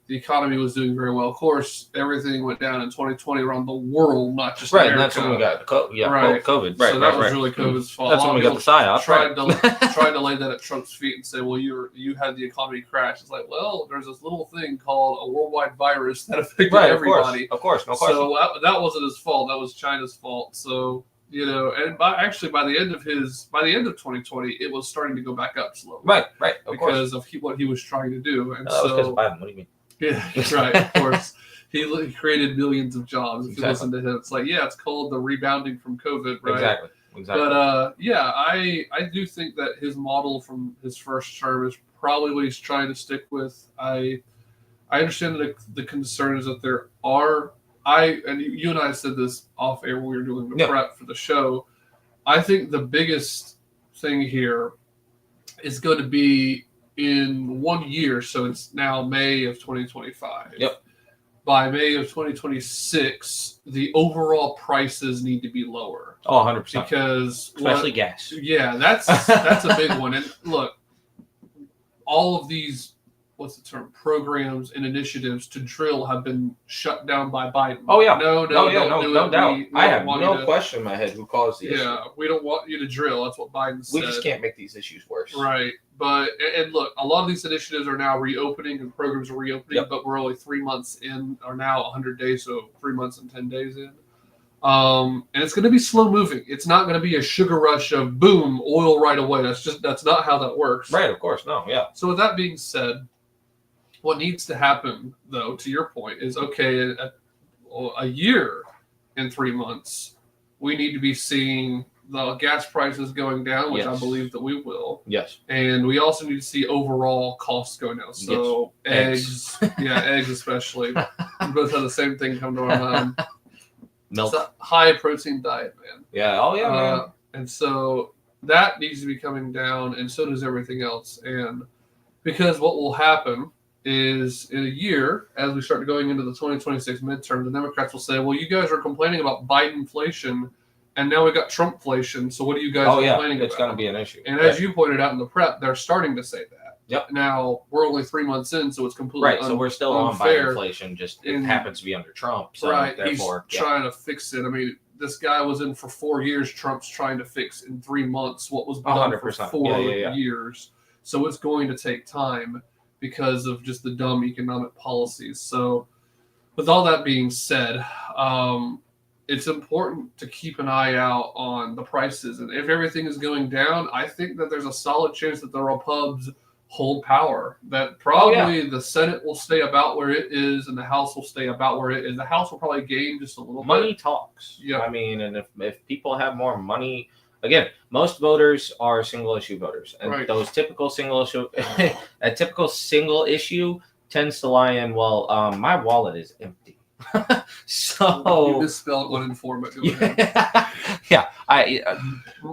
the economy was doing very well. Of course, everything went down in 2020 around the world, not just America. And that's when we got COVID. Right, so that was really COVID's fault. That's when we got the PSYOP. Tried to lay that at Trump's feet and say, well, you had the economy crash. It's like, well, there's this little thing called a worldwide virus that affected everybody. Of course, no question. So that wasn't his fault. That was China's fault. So, you know, and by the end of 2020, it was starting to go back up slowly. Right. Because of what he was trying to do. And that was because of Biden. What do you mean? Yeah, right. Of course, he created millions of jobs. If you listen to him, it's like, it's called the rebounding from COVID, right? Exactly. But I do think that his model from his first term is probably what he's trying to stick with. I understand the concern is that there are. You and I said this off air when we were doing the prep for the show. I think the biggest thing here is going to be in 1 year. So it's now May of 2025. Yep. By May of 2026, the overall prices need to be lower. Oh, 100%. Because especially gas. Yeah, that's a big one. And look, all of these, what's the term, programs and initiatives to drill have been shut down by Biden. Oh yeah, no doubt. I have no question in my head who caused the issue. Yeah, we don't want you to drill. That's what Biden said. We just can't make these issues worse. Right. But, and look, a lot of these initiatives are now reopening and programs are reopening, but we're only 3 months in, or now 100 days, so 3 months and 10 days in. And it's going to be slow moving. It's not going to be a sugar rush of boom, oil right away. That's not how that works. Right, of course. No, yeah. So with that being said, what needs to happen, though, to your point, is okay, a year and 3 months, we need to be seeing the gas prices going down, which I believe that we will. Yes. And we also need to see overall costs go down. So eggs, eggs especially. We both have the same thing come to our mind. Milk. It's a high protein diet, man. Yeah. Oh yeah, man. And so that needs to be coming down, and so does everything else. And because what will happen is in a year, as we start going into the 2026 midterm, the Democrats will say, well, you guys are complaining about Biden-inflation, and now we got Trumpflation, so what are you guys complaining about? It's going to be an issue. And as you pointed out in the prep, they're starting to say that. Yep. Now, we're only 3 months in, so it's completely so we're still unfair. on Biden-inflation, just it happens to be under Trump. So therefore, he's trying to fix it. I mean, this guy was in for 4 years. Trump's trying to fix in 3 months what was done 100%. For 4 years. So it's going to take time because of just the dumb economic policies. So with all that being said, it's important to keep an eye out on the prices. And if everything is going down, I think that there's a solid chance that the Repubs hold power. That probably the Senate will stay about where it is and the House will stay about where it is. The House will probably gain just a little bit. Money talks. Yeah. I mean, and if people have more money, again, most voters are single issue voters. And those typical single issue, a typical single issue tends to lie in, well, my wallet is empty. So you misspelled uninformed.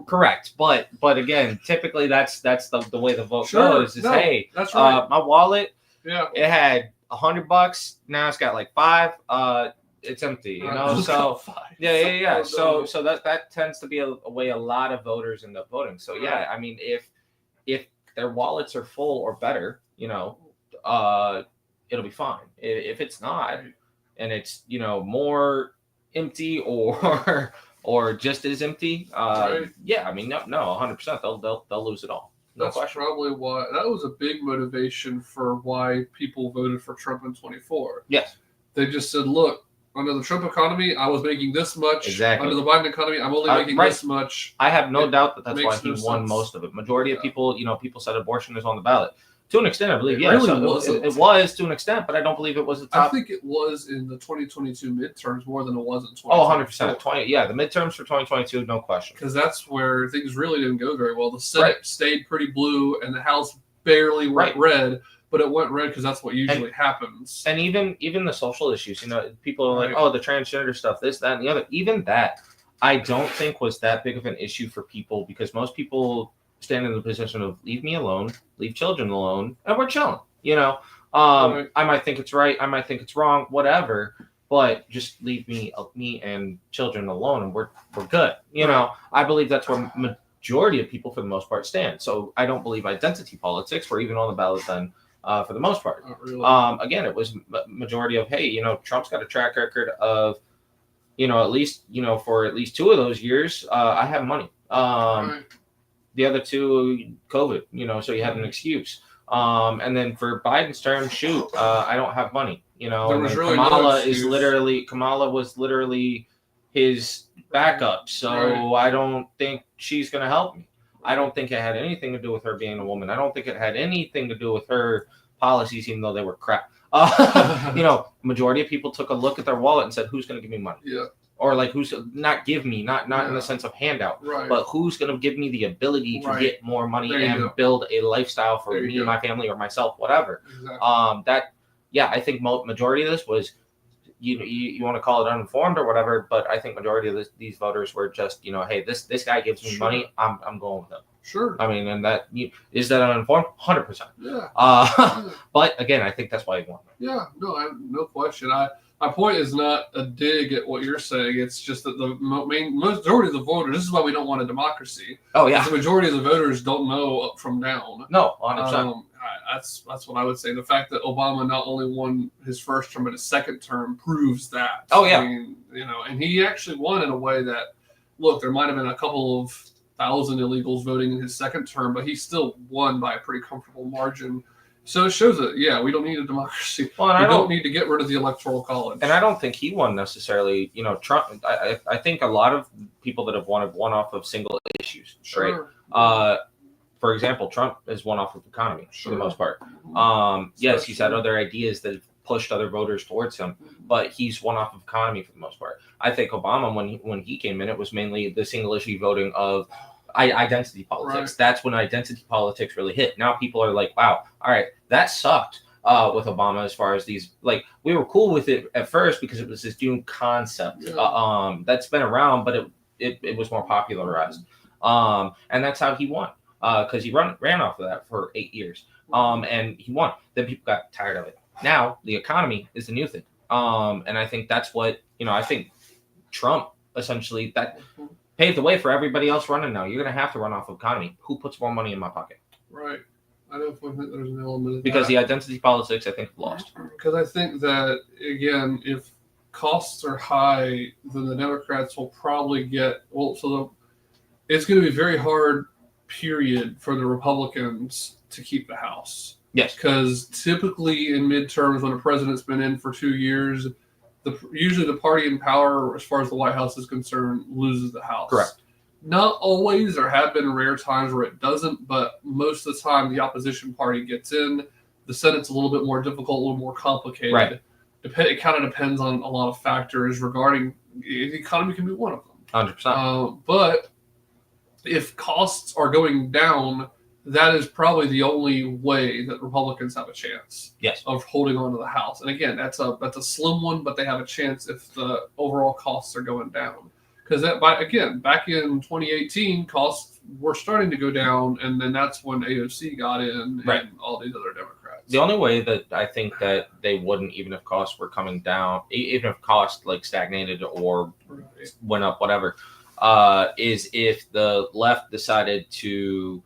Correct. But again, typically that's the way the vote goes. Is hey, that's right. My wallet, it had $100. Now it's got like $5. It's empty. You know, so yeah. So that tends to be a way a lot of voters end up voting. So yeah, I mean, if their wallets are full or better, you know, it'll be fine. If it's not, and it's, you know, more empty or just as empty, yeah, I mean, no, 100%, they'll lose it all. That's probably why that was a big motivation for why people voted for Trump in 24. Yes, they just said, look, under the Trump economy, I was making this much. Exactly. Under the Biden economy, I'm only making this much. I have no doubt that that's why he won most of it. Majority of people, you know, people said abortion is on the ballot. To an extent, I believe, it was to an extent, but I don't believe it was the top. I think it was in the 2022 midterms more than it was in 2024. Oh, 100%. The midterms for 2022, no question. Because that's where things really didn't go very well. The Senate stayed pretty blue, and the House barely went red, but it went red because that's what usually happens. And even the social issues, you know, people are like, oh, the transgender stuff, this, that, and the other. Even that, I don't think was that big of an issue for people, because most people stand in the position of leave me alone, leave children alone, and we're chilling. You know, I might think it's right, I might think it's wrong, whatever, but just leave me and children alone, and we're good. You know, I believe that's where majority of people, for the most part, stand. So I don't believe identity politics were even on the ballot then, for the most part. Really. Again, it was majority of, hey, you know, Trump's got a track record of, you know, at least, you know, for at least 2 of those years, I have money. The other 2, COVID, you know, so you had an excuse. And then for Biden's term, I don't have money, you know. And really Kamala was literally his backup. So I don't think she's going to help me. I don't think it had anything to do with her being a woman. I don't think it had anything to do with her policies, even though they were crap. You know, majority of people took a look at their wallet and said, who's going to give me money? Yeah. Or like, who's not give me, not in the sense of handout, but who's going to give me the ability to get more money and build a lifestyle for me and my family or myself, whatever. Exactly. yeah, I think majority of this was, you want to call it uninformed or whatever, but I think majority of these voters were just, hey, this guy gives me money, I'm going with him. Sure. I mean, and that is that uninformed? 100%. Yeah. But again, I think that's why he won. Yeah, no question. My point is not a dig at what you're saying. It's just that the majority of the voters. This is why we don't want a democracy. Oh yeah. The majority of the voters don't know up from down. No, 100%. That's what I would say. The fact that Obama not only won his first term but his second term proves that. Oh yeah. I mean, and he actually won in a way that, look, there might have been a couple of thousand illegals voting in his second term, but he still won by a pretty comfortable margin. So it shows that, yeah, we don't need a democracy. Well, we don't need to get rid of the Electoral College. And I don't think he won necessarily. Trump. I think a lot of people that have won off of single issues. Sure. Right. For example, Trump has won off of economy for the most part. Yes, he's had other ideas that have pushed other voters towards him, but he's won off of economy for the most part. I think Obama, when he came in, it was mainly the single issue voting of identity politics. Right. That's when identity politics really hit. Now people are like, wow, all right, that sucked with Obama as far as these, like, we were cool with it at first because it was this new concept that's been around, but it was more popularized. And that's how he won. Because he ran off of that for 8 years, and he won. Then people got tired of it. Now the economy is the new thing, and I think that's what I think Trump essentially that paved the way for everybody else running. Now you're going to have to run off of economy. Who puts more money in my pocket? Right. I definitely think there's an element of because that. The identity politics I think lost. Because I think that again, if costs are high, then the Democrats will probably get it's going to be very hard. Period for the Republicans to keep the House. Yes. Because typically in midterms, when a president's been in for 2 years, usually the party in power, as far as the White House is concerned, loses the House. Correct. Not always. There have been rare times where it doesn't, but most of the time the opposition party gets in. The Senate's a little bit more difficult, a little more complicated. Right. It kind of depends on a lot of factors regarding the economy can be one of them. 100%. But if costs are going down, that is probably the only way that Republicans have a chance of holding on to the House. And again, that's a slim one, but they have a chance if the overall costs are going down. Because back in 2018, costs were starting to go down, and then that's when AOC got in and all these other Democrats. The only way that I think that they wouldn't, even if costs were coming down, even if costs like stagnated or went up, whatever, is if the left decided to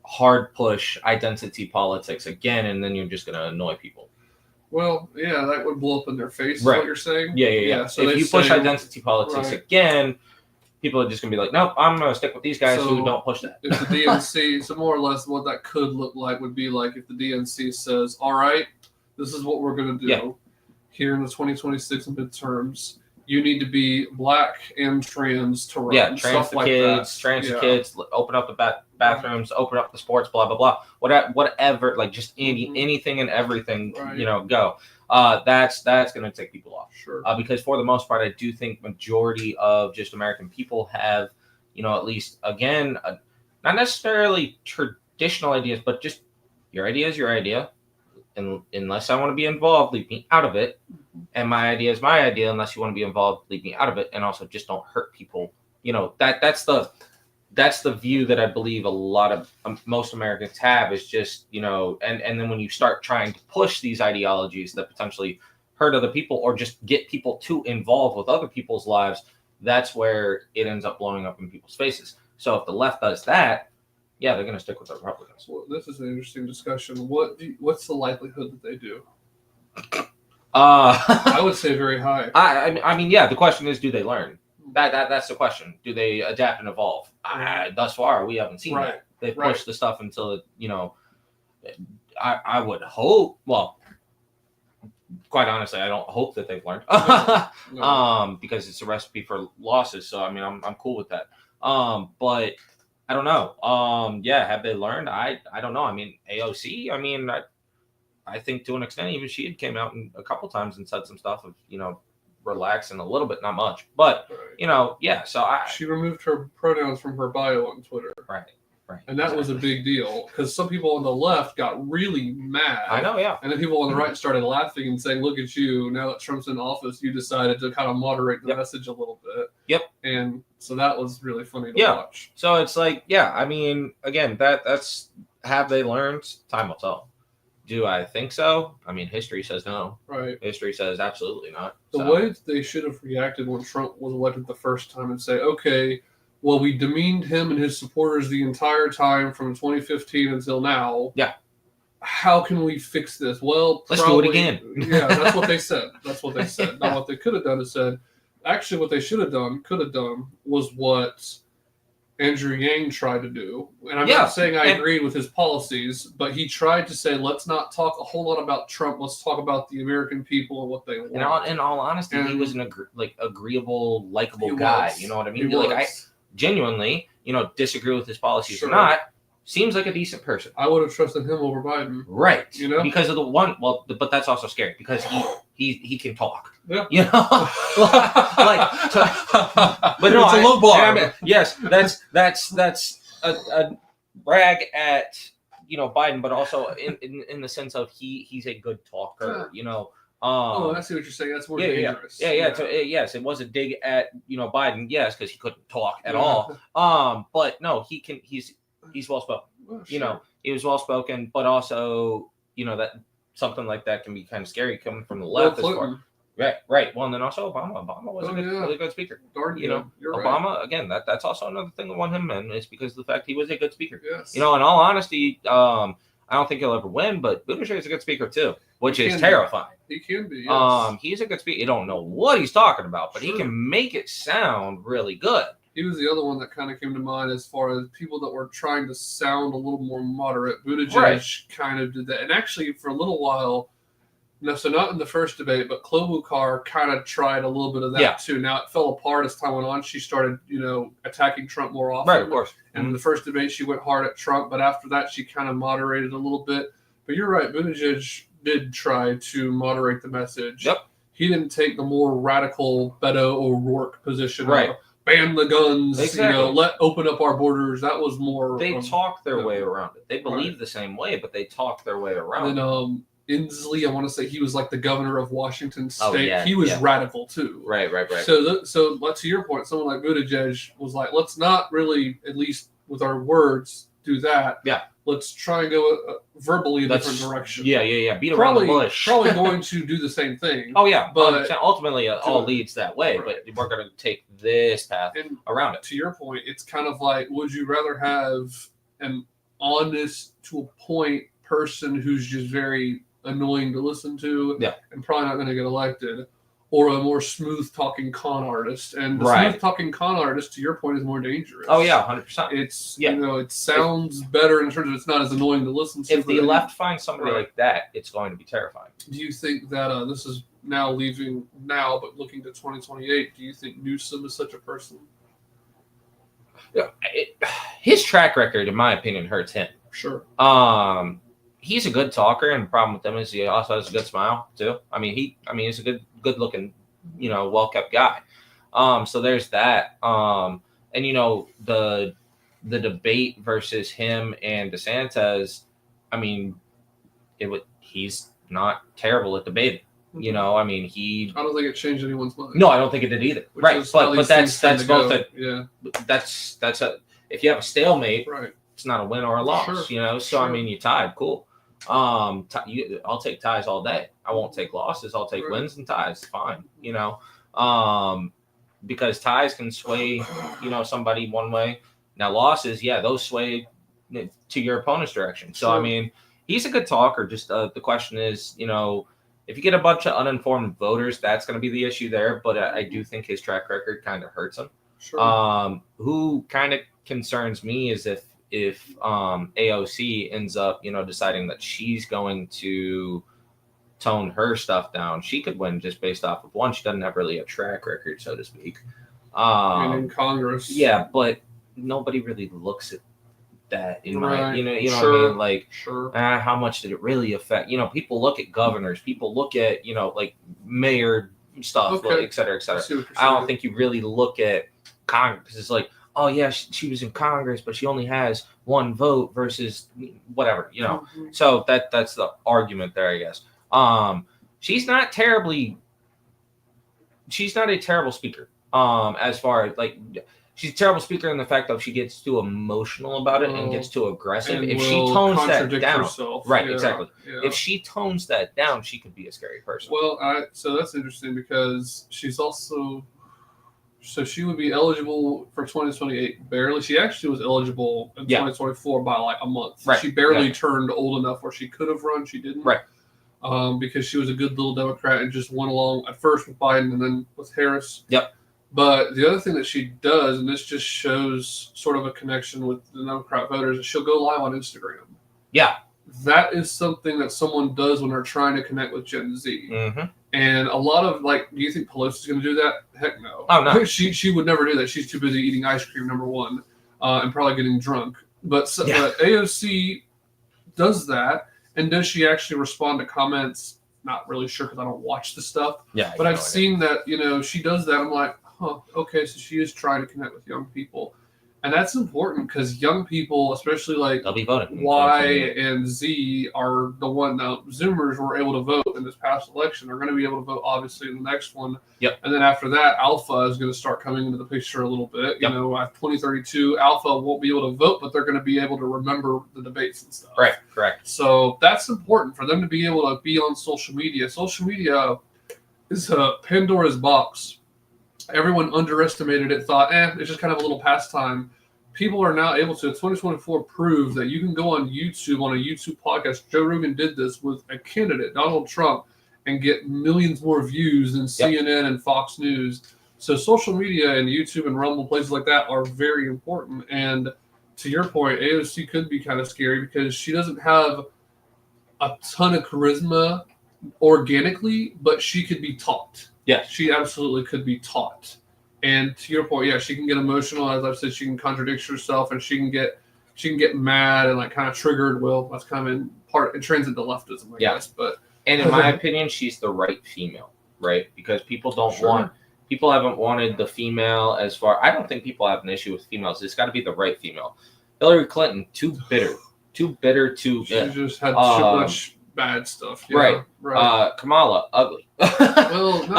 hard push identity politics again, and then you're just going to annoy people. Well, yeah, that would blow up in their face, is what you're saying? Yeah. So if you push identity politics again, people are just going to be like, nope, I'm going to stick with these guys who don't push that. If the DNC, so more or less what that could look like would be like if the DNC says, all right, this is what we're going to do here in the 2026 midterms. You need to be black and trans to run. Yeah, trans stuff the like kids, that. trans the kids, open up the bathrooms, open up the sports, blah, blah, blah. Whatever, like just anything and everything, go. That's going to take people off. Sure. Because for the most part, I do think majority of just American people have, at least, again, not necessarily traditional ideas, but just your idea is your idea. And unless I want to be involved, leave me out of it. And my idea is my idea. Unless you want to be involved, leave me out of it. And also, just don't hurt people. That's the view that I believe a lot of most Americans have is just and then when you start trying to push these ideologies that potentially hurt other people or just get people too involved with other people's lives, that's where it ends up blowing up in people's faces. So if the left does that, yeah, they're going to stick with the Republicans. Well, this is an interesting discussion. What's the likelihood that they do? I would say very high. I mean, yeah. The question is, do they learn? That's the question. Do they adapt and evolve? Thus far, we haven't seen that. They've pushed the stuff until I would hope. Well, quite honestly, I don't hope that they've learned. No. Because it's a recipe for losses. So I mean, I'm cool with that. But I don't know. Have they learned? I don't know. I mean, AOC. I mean, I think to an extent, even she had came out a couple times and said some stuff of relaxing a little bit, not much, but So she removed her pronouns from her bio on Twitter. Right. Right. And that was a big deal because some people on the left got really mad. I know, yeah. And then people on the right started laughing and saying, look at you, now that Trump's in office, you decided to kind of moderate the message a little bit. Yep. And so that was really funny to watch. So it's like, I mean, again, that's, have they learned? Time will tell. Do I think so? I mean, history says no. Right. History says absolutely not. The way that they should have reacted when Trump was elected the first time and say, okay, well, we demeaned him and his supporters the entire time from 2015 until now. Yeah. How can we fix this? Well, let's do it again. Yeah, that's what they said. That's what they said. Now, what they could have done is said, actually, what they could have done was what Andrew Yang tried to do. And I'm not saying I agreed with his policies, but he tried to say, let's not talk a whole lot about Trump. Let's talk about the American people and what they want. In all honesty, he was an agreeable, likable guy. You know what I mean? I genuinely, disagree with his policies or not. Seems like a decent person. I would have trusted him over Biden. Right. Because of the one, but that's also scary because he can talk. Yeah. But no, it's a low bar. I mean, yes, that's a brag at Biden, but also in the sense of he's a good talker. I see what you're saying. That's more dangerous. Yes, it was a dig at Biden. Yes, because he couldn't talk at all. But no, he's well spoken. Well, sure. He was well spoken, but also that something like that can be kind of scary coming from the left. As far, right. Well, and then also Obama was a really good speaker. You're Obama right. Again. That's also another thing that won him in is because of the fact he was a good speaker. Yes. In all honesty, I don't think he'll ever win, but Buttigieg is a good speaker too, which is terrifying. He can be. Yes. He's a good speaker. You don't know what he's talking about, but he can make it sound really good. He was the other one that kind of came to mind as far as people that were trying to sound a little more moderate. Buttigieg kind of did that. And actually, for a little while, so not in the first debate, but Klobuchar kind of tried a little bit of that too. Now, it fell apart as time went on. She started, attacking Trump more often. Right, of course. And in the first debate, she went hard at Trump. But after that, she kind of moderated a little bit. But you're right. Buttigieg did try to moderate the message. Yep. He didn't take the more radical Beto O'Rourke position. Right. Ban the guns, exactly. Let open up our borders. That was more. They talk their way around it. They believe the same way, but they talk their way around it. And Inslee, I want to say he was like the governor of Washington State. Oh, yeah, he was radical too. Right. So to your point, someone like Buttigieg was like, let's not really, at least with our words, do that. Yeah. Let's try and go verbally a different direction. Yeah. Beat around the bush. Probably going to do the same thing. Oh, yeah. But ultimately, it all leads that way. Right. But we're going to take this path around it. To your point, it's kind of like, would you rather have an honest to a point person who's just very annoying to listen to and probably not going to get elected, or a more smooth-talking con artist? And the smooth-talking con artist, to your point, is more dangerous. Oh, yeah, 100%. It's, it sounds better in terms of it's not as annoying to listen to. If the left finds somebody like that, it's going to be terrifying. Do you think that this is now leaving now, but looking to 2028, do you think Newsom is such a person? Yeah, his track record, in my opinion, hurts him. Sure. He's a good talker, and the problem with him is he also has a good smile too. I mean, he's a good looking, well kept guy. So there's that. And the debate versus him and DeSantis, I mean, he's not terrible at debating. I mean, I don't think it changed anyone's mind. No, I don't think it did either. Right, but that's both that's a if you have a stalemate, it's not a win or a loss. Sure. So I mean, you tied, cool. I'll take ties all day. I won't take losses. I'll take wins and ties. Fine. Because ties can sway, somebody one way. Now losses, those sway to your opponent's direction. So I mean, he's a good talker. Just the question is, if you get a bunch of uninformed voters, that's going to be the issue there. But I do think his track record kind of hurts him. Sure. Who kind of concerns me is if AOC ends up, deciding that she's going to tone her stuff down, she could win just based off of one. She doesn't have really a track record, so to speak. And in Congress. Yeah, but nobody really looks at that in my, what I mean? Like, how much did it really affect? People look at governors, people look at, like mayor stuff, et cetera, et cetera. I don't think you really look at Congress. It's like, oh yeah, she was in Congress, but she only has one vote versus whatever, you know. Mm-hmm. So that's the argument there, I guess. She's not a terrible speaker. As far as like, she's a terrible speaker in the fact that she gets too emotional about it and gets too aggressive. If she tones that down, right? Yeah, exactly. Yeah. If she tones that down, she could be a scary person. Well, so that's interesting because she's also. So she would be eligible for 2028 barely. She actually was eligible in 2024 by like a month. Right. She barely turned old enough where she could have run. She didn't. Right. Because she was a good little Democrat and just went along at first with Biden and then with Harris. Yep. But the other thing that she does, and this just shows sort of a connection with the Democrat voters, is she'll go live on Instagram. Yeah. That is something that someone does when they're trying to connect with Gen Z. Mm-hmm. And a lot of, like, do you think Pelosi's going to do that? Heck no. Oh, no. She would never do that. She's too busy eating ice cream, number one, and probably getting drunk. But AOC does that. And does she actually respond to comments? Not really sure because I don't watch the stuff. Yeah. But I've seen that, she does that. I'm like, okay, so she is trying to connect with young people. And that's important because young people, especially like they'll be voting. Y and Z, are the one. Now, Zoomers were able to vote in this past election. They're going to be able to vote, obviously, in the next one. Yep. And then after that, Alpha is going to start coming into the picture a little bit. Yep. At 2032, Alpha won't be able to vote, but they're going to be able to remember the debates and stuff. Right, correct. So that's important for them to be able to be on social media. Social media is Pandora's box. Everyone underestimated it, thought, it's just kind of a little pastime. People are now able to, 2024 prove that you can go on YouTube, on a YouTube podcast. Joe Rogan did this with a candidate, Donald Trump, and get millions more views than CNN and Fox News. So social media and YouTube and Rumble, places like that, are very important. And to your point, AOC could be kind of scary because she doesn't have a ton of charisma organically, but she could be taught. Yeah, she absolutely could be taught. And to your point, she can get emotional. As I've said, she can contradict herself, and she can get mad and like kind of triggered. Well, that's kind of it trends into leftism, I guess. But in my opinion, she's the right female, right? Because people haven't wanted the female as far. I don't think people have an issue with females. It's got to be the right female. Hillary Clinton, too bitter. She just had too much bad stuff. Yeah, right. Kamala, ugly. Well, no,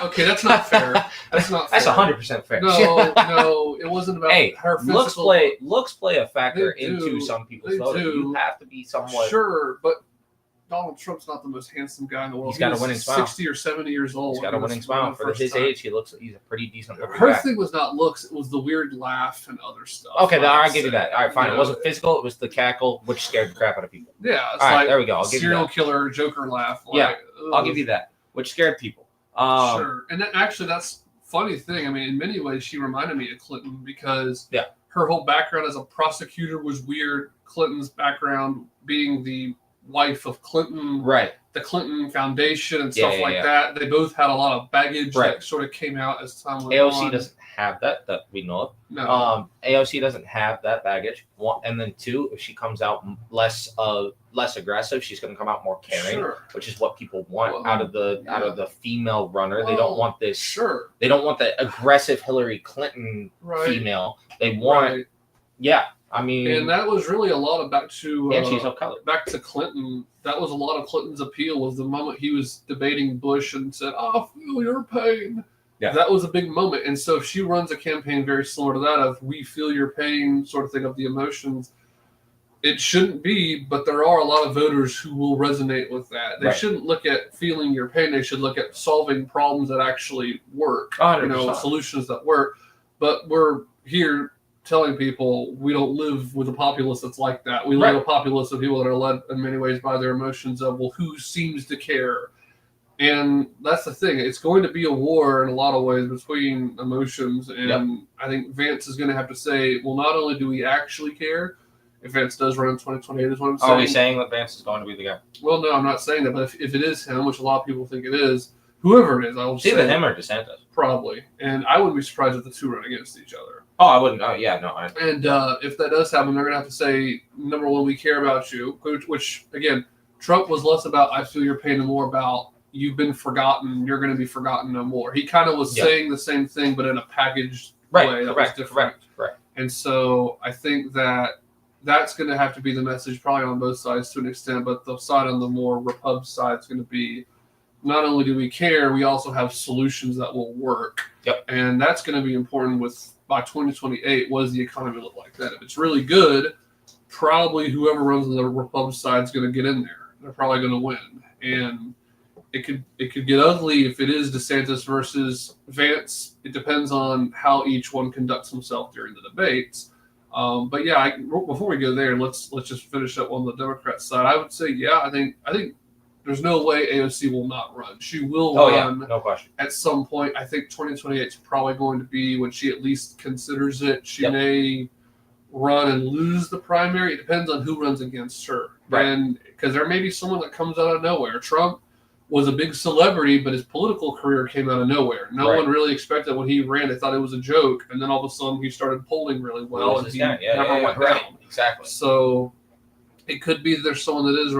okay, that's not fair. That's not fair. That's 100% fair. No, it wasn't about her physical. Looks play a factor into some people's voting. You have to be somewhat. Sure, but Donald Trump's not the most handsome guy in the world. He's got a winning smile. 60 or 70 years old. He's got a winning smile. For his age, he's a pretty decent looking guy. Her thing was not looks, it was the weird laugh and other stuff. Okay, I'll give you that. All right, fine. It wasn't physical, it was the cackle, which scared the crap out of people. Yeah, it's all right, there we go. I'll give you that. Serial killer, Joker laugh. I'll give you that, which scared people. Sure. And then actually, that's funny thing. I mean, in many ways, she reminded me of Clinton because her whole background as a prosecutor was weird. Clinton's background being the wife of Clinton, right? The Clinton Foundation and stuff like that. They both had a lot of baggage that sort of came out as time went on. AOC doesn't have that we know of. No. AOC doesn't have that baggage. One, and then two, if she comes out less aggressive, she's going to come out more caring, which is what people want out of the female runner. They don't want this. Sure. They don't want the aggressive Hillary Clinton female. They want. Yeah. I mean, and that was really a lot of back to she's of color. Back to Clinton. That was a lot of Clinton's appeal was the moment he was debating Bush and said, "I feel your pain." Yeah, that was a big moment. And so if she runs a campaign very similar to that of "we feel your pain" sort of thing of the emotions, it shouldn't be. But there are a lot of voters who will resonate with that. They shouldn't look at feeling your pain. They should look at solving problems that actually work. 100%. Solutions that work. But we're here telling people we don't live with a populace that's like that. We live with a populace of people that are led in many ways by their emotions of, well, who seems to care? And that's the thing. It's going to be a war in a lot of ways between emotions. And I think Vance is going to have to say, well, not only do we actually care, if Vance does run in 2028 is what I'm saying. Are we saying that Vance is going to be the guy? Well, no, I'm not saying that. But if it is him, which a lot of people think it is, whoever it is, I will say. Either him or DeSantis. Probably. And I wouldn't be surprised if the two run against each other. Oh, I wouldn't. Oh, yeah, no. And if that does happen, they're going to have to say, number one, we care about you, which, again, Trump was less about I feel your pain and more about you've been forgotten, you're going to be forgotten no more. He kind of was saying the same thing, but in a packaged way. That was different. Correct. And so I think that's going to have to be the message, probably on both sides to an extent. But the side on the more Repub side is going to be, not only do we care, we also have solutions that will work. Yep. And that's going to be important by 2028. What does the economy look like then? If it's really good, probably whoever runs on the Repub side is going to get in there. They're probably going to win. And it could get ugly if it is DeSantis versus Vance. It depends on how each one conducts himself during the debates. But yeah, before we go there, let's just finish up on the Democrat side. I would say, yeah, I think there's no way AOC will not run. She will run. Yeah, no question. At some point. I think 2028 is probably going to be when she at least considers it. She may run and lose the primary. It depends on who runs against her. Right. And because there may be someone that comes out of nowhere. Trump was a big celebrity, but his political career came out of nowhere. No one really expected when he ran. They thought it was a joke, and then all of a sudden he started polling really well, and he never went down. Exactly. So it could be that there's someone that is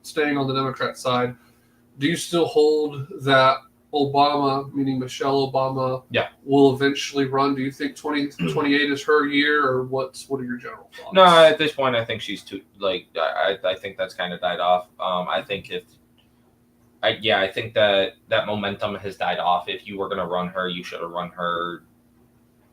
staying on the Democrat side. Do you still hold that Obama, meaning Michelle Obama, will eventually run? Do you think 2028 is her year, or what are your general thoughts? No, at this point, I think she's too. I think that's kind of died off. I think I think that momentum has died off. If you were going to run her, you should have run her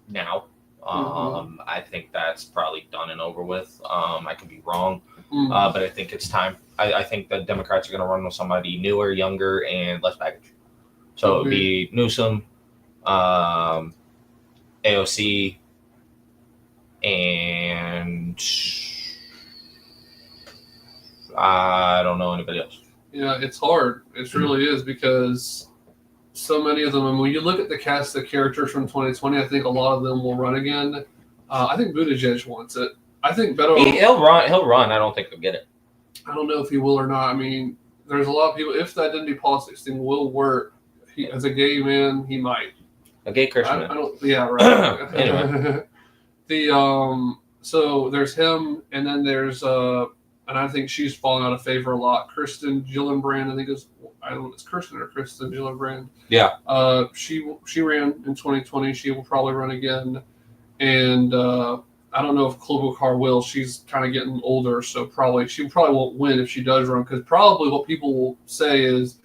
now. I think that's probably done and over with. I could be wrong, but I think it's time. I think the Democrats are going to run with somebody newer, younger, and less baggage. So it would be Newsom, AOC, and I don't know anybody else. Yeah, it's hard. It really is, because so many of them, and when you look at the cast of characters from 2020, I think a lot of them will run again. I think Buttigieg wants it. I think Beto. He'll run. I don't think he'll get it. I don't know if he will or not. I mean, there's a lot of people. If that didn't politics thing will work, as a gay man, he might. A gay Christian man. I don't. Yeah, right. Anyway. So there's him, and then there's and I think she's fallen out of favor a lot. Kirsten Gillibrand, I think I don't know if it's Kirsten or Kristen Gillibrand. Yeah. She ran in 2020. She will probably run again, and I don't know if Klobuchar will. She's kind of getting older, so she probably won't win if she does run, because probably what people will say is,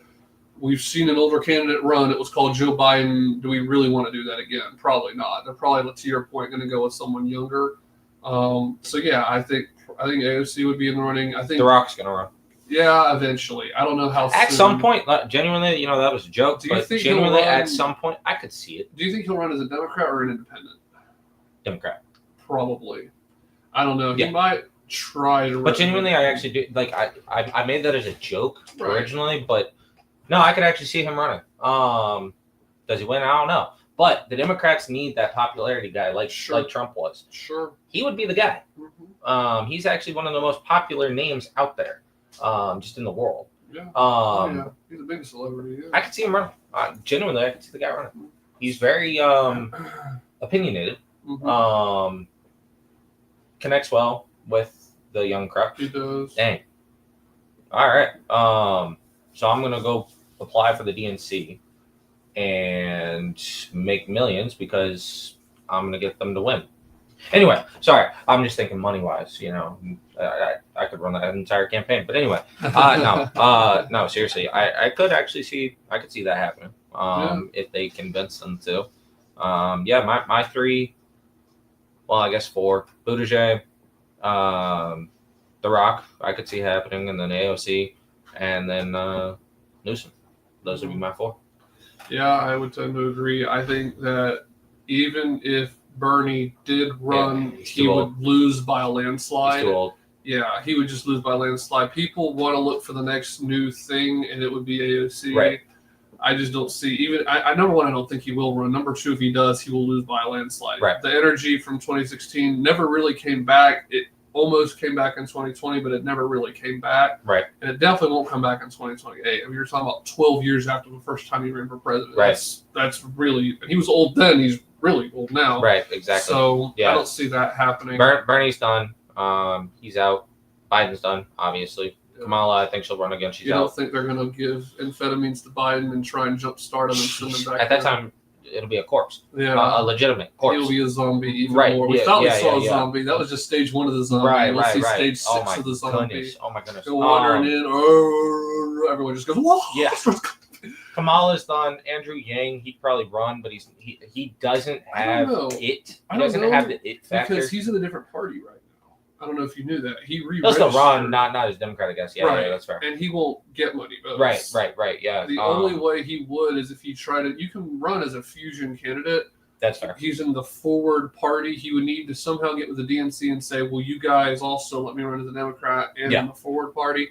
we've seen an older candidate run. It was called Joe Biden. Do we really want to do that again? Probably not. They're probably, to your point, going to go with someone younger. So yeah, I think AOC would be in the running. I think The Rock's going to run. Yeah, eventually. I don't know how At soon. some point, genuinely, that was a joke. Do you but think genuinely, he'll run- at some point, I could see it. Do you think he'll run as a Democrat or an independent? Democrat. Probably. I don't know. Yeah. He might try to run. But genuinely, I actually do. I made that as a joke originally, but no, I could actually see him running. Does he win? I don't know. But the Democrats need that popularity guy, like Trump was. Sure. He would be the guy. Mm-hmm. He's actually one of the most popular names out there, just in the world. Yeah. Yeah. He's a big celebrity. Yeah. I could see him running. Genuinely, I could see the guy running. He's very opinionated. Mm-hmm. Connects well with the young crowd. He does. Dang. All right. So I'm gonna go apply for the DNC and make millions, because I'm gonna get them to win. Anyway, sorry. I'm just thinking money wise. I could run that entire campaign. But anyway, no, seriously. I could actually see that happening. If they convince them to. My three. Well, I guess four. Buttigieg, The Rock, I could see happening, and then AOC, and then Newsom. Those would be my four. Yeah, I would tend to agree. I think that even if Bernie did run, he would lose by a landslide. He's too old. Yeah, he would just lose by a landslide. People want to look for the next new thing, and it would be AOC. Right. I just don't see number one, I don't think he will run. Number two, if he does, he will lose by a landslide. Right. The energy from 2016 never really came back. It almost came back in 2020, but it never really came back. Right. And it definitely won't come back in 2028. I mean, you're talking about 12 years after the first time he ran for president. Right. That's really, and he was old then. He's really old now. Right. Exactly. So I don't see that happening. Bernie's done. He's out. Biden's done, obviously. Kamala, I think she'll run again. She's you out. don't think they're going to give amphetamines to Biden and try and jumpstart him and send him back? At that time, it'll be a corpse, Yeah, a legitimate corpse. he'll be a zombie even Right, more. We yeah, thought we yeah, saw yeah, a zombie. That was just stage 1 of the zombie. Right, We'll see right. stage 6 Oh my of the zombie. goodness! Oh my goodness! Go wandering in. Everyone just goes, whoa! Yeah. Kamala's done. Andrew Yang, he'd probably run, but he doesn't have it. He doesn't have the it factor because he's in a different party right now. I don't know if you knew that. He He'll still run, not as Democrat, I guess. Yeah, right. Yeah, that's fair. And he won't get money votes. Right. Yeah. The only way he would is if you try to. You can run as a fusion candidate. That's fair. He's in the forward party. He would need to somehow get with the DNC and say, "Well, you guys also let me run as a Democrat and in the forward party."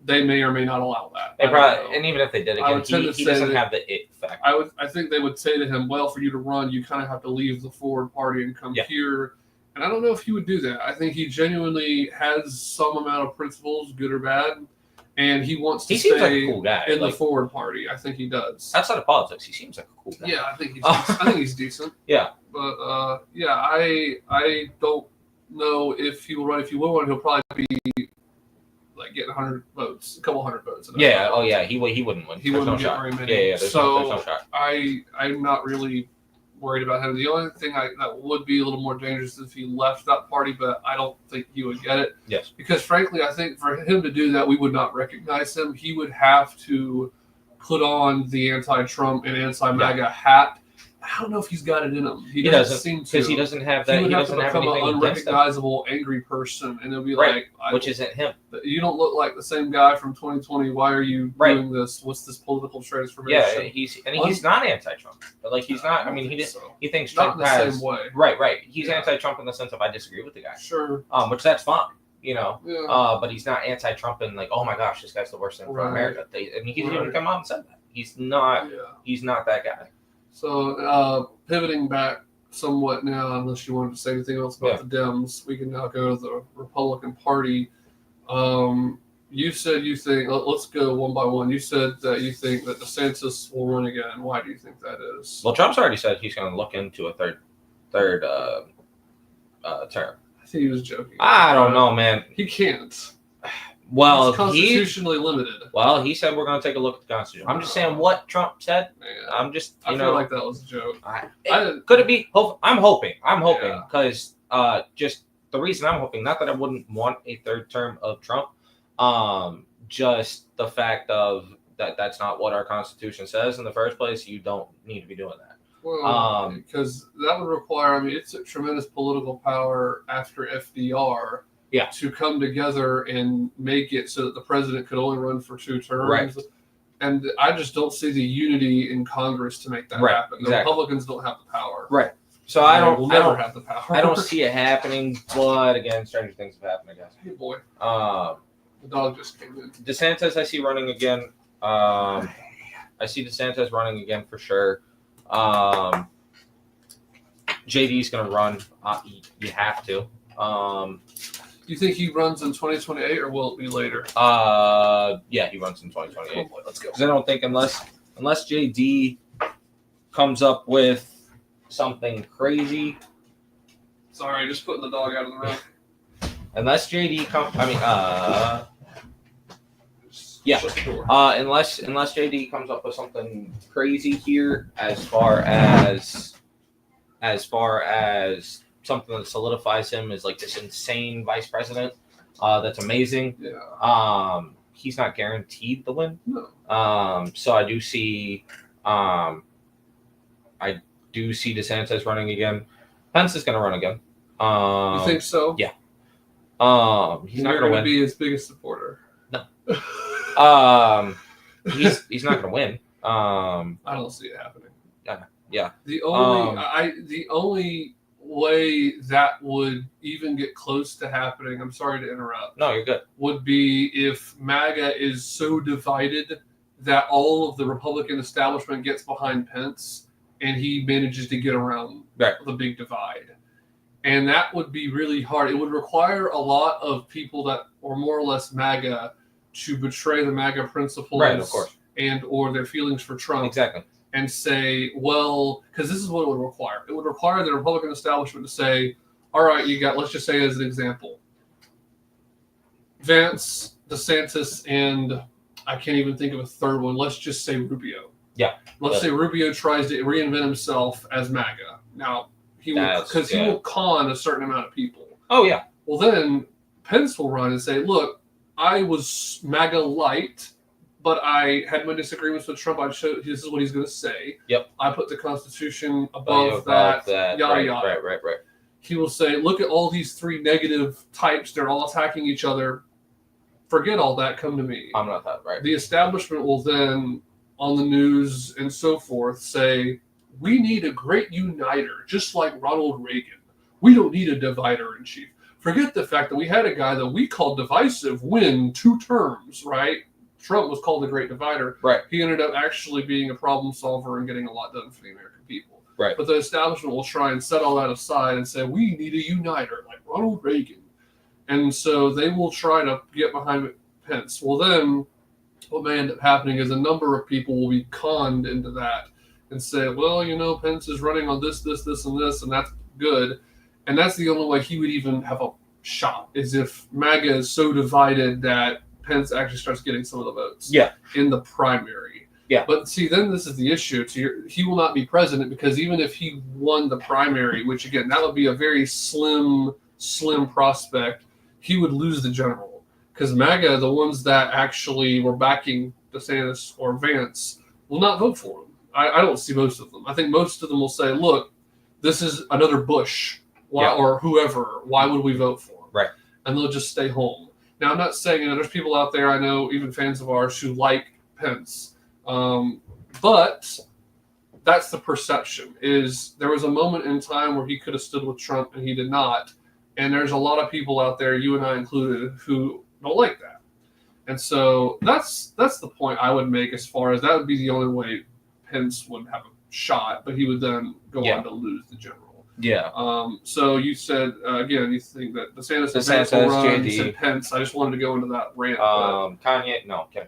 They may or may not allow that. They probably, and even if they did again, he doesn't have the it factor. I think they would say to him, "Well, for you to run, you kind of have to leave the forward party and come here." And I don't know if he would do that. I think he genuinely has some amount of principles, good or bad, and he wants to stay like a cool guy. in the forward party. I think he does. Outside of politics, he seems like a cool guy. Yeah, I think he's decent. Yeah, but I don't know if he will run. If he will run, he'll probably be like getting 100 votes, a couple hundred votes. Yeah. Oh yeah. He wouldn't win. He wouldn't get very many. Yeah. There's no shot. I'm not really worried about him. The only thing that would be a little more dangerous is if he left that party, but I don't think he would get it. Yes. Because frankly, I think for him to do that, we would not recognize him. He would have to put on the anti-Trump and anti-MAGA hat. I don't know if he's got it in him. He doesn't seem to. Because he doesn't have that. He doesn't have anything an unrecognizable, angry person, and it'll be which isn't him. You don't look like the same guy from 2020. Why are you doing this? What's this political transformation? Yeah, he's not anti-Trump. But like he's not. I mean, he thinks Trump not in the same way. Right. He's anti-Trump in the sense of I disagree with the guy. Sure. Which that's fine. You know. Yeah. But he's not anti-Trump and like, oh my gosh, this guy's the worst thing for America. And he's even come out and said that. He's not. Yeah. He's not that guy. So pivoting back somewhat now, unless you wanted to say anything else about the Dems, we can now go to the Republican Party. You said you think, let's go one by one. You said that you think that DeSantis will run again. Why do you think that is? Well, Trump's already said he's going to look into a third term. I think he was joking. I don't know, man. He can't. Well, he's constitutionally limited. Well, he said we're going to take a look at the Constitution. I'm just saying what Trump said. Man, I feel like that was a joke. Could it be? I'm hoping because just the reason I'm hoping, not that I wouldn't want a third term of Trump, just the fact of that's not what our Constitution says in the first place. You don't need to be doing that. Well, because that would require. It took tremendous political power after FDR. Yeah. To come together and make it so that the president could only run for 2 terms. Right. And I just don't see the unity in Congress to make that happen. The Republicans don't have the power. Right. So I don't have the power. I don't see it happening, but again, stranger things have happened, I guess. Hey boy. The dog just came in. DeSantis I see running again. I see DeSantis running again for sure. JD's gonna run. You have to. Do you think he runs in 2028 or will it be later? Yeah, he runs in 2028. Oh boy, let's go. Because I don't think unless JD comes up with something crazy. Sorry, just putting the dog out of the room. Unless JD comes, unless JD comes up with something crazy here, as far as something that solidifies him as like this insane vice president, that's amazing. Yeah. He's not guaranteed the win. No. So I do see DeSantis running again. Pence is going to run again. You think so? Yeah. He's not going to win. Be his biggest supporter. No. He's not going to win. I don't see it happening. Yeah. The only way that would even get close to happening, I'm sorry to interrupt. No, you're good. Would be if MAGA is so divided that all of the Republican establishment gets behind Pence and he manages to get around the big divide. And that would be really hard. It would require a lot of people that are more or less MAGA to betray the MAGA principles, right, of course, and or their feelings for Trump. Exactly. And say, well, because this is what it would require. It would require the Republican establishment to say, all right, let's just say as an example, Vance, DeSantis, and I can't even think of a third one. Let's just say Rubio. Yeah. Let's say Rubio tries to reinvent himself as MAGA. Now, he will con a certain amount of people. Oh, yeah. Well, then Pence will run and say, look, I was MAGA light, but I had my disagreements with Trump. This is what he's going to say. Yep. I put the Constitution above that. Yada, yada. Right. He will say, look at all these three negative types. They're all attacking each other. Forget all that. Come to me. I'm not that, right. The establishment will then, on the news and so forth, say, we need a great uniter, just like Ronald Reagan. We don't need a divider in chief. Forget the fact that we had a guy that we called divisive win 2 terms, right? Trump was called the great divider. Right. He ended up actually being a problem solver and getting a lot done for the American people. Right. But the establishment will try and set all that aside and say, we need a uniter like Ronald Reagan. And so they will try to get behind Pence. Well, then what may end up happening is a number of people will be conned into that and say, well, Pence is running on this, and this, and that's good. And that's the only way he would even have a shot, is if MAGA is so divided that Pence actually starts getting some of the votes in the primary. Yeah. But see, then this is the issue. He will not be president, because even if he won the primary, which again, that would be a very slim prospect, he would lose the general. Because MAGA, the ones that actually were backing DeSantis or Vance, will not vote for him. I don't see most of them. I think most of them will say, look, this is another Bush or whoever. Why would we vote for him? Right. And they'll just stay home. Now, I'm not saying, there's people out there, I know, even fans of ours, who like Pence. But that's the perception, is there was a moment in time where he could have stood with Trump and he did not. And there's a lot of people out there, you and I included, who don't like that. And so that's the point I would make, as far as that would be the only way Pence would have a shot, but he would then go on to lose the general. Yeah. So you said, again, you think that DeSantis will run. You said Pence. I just wanted to go into that rant. Kanye, no, kidding.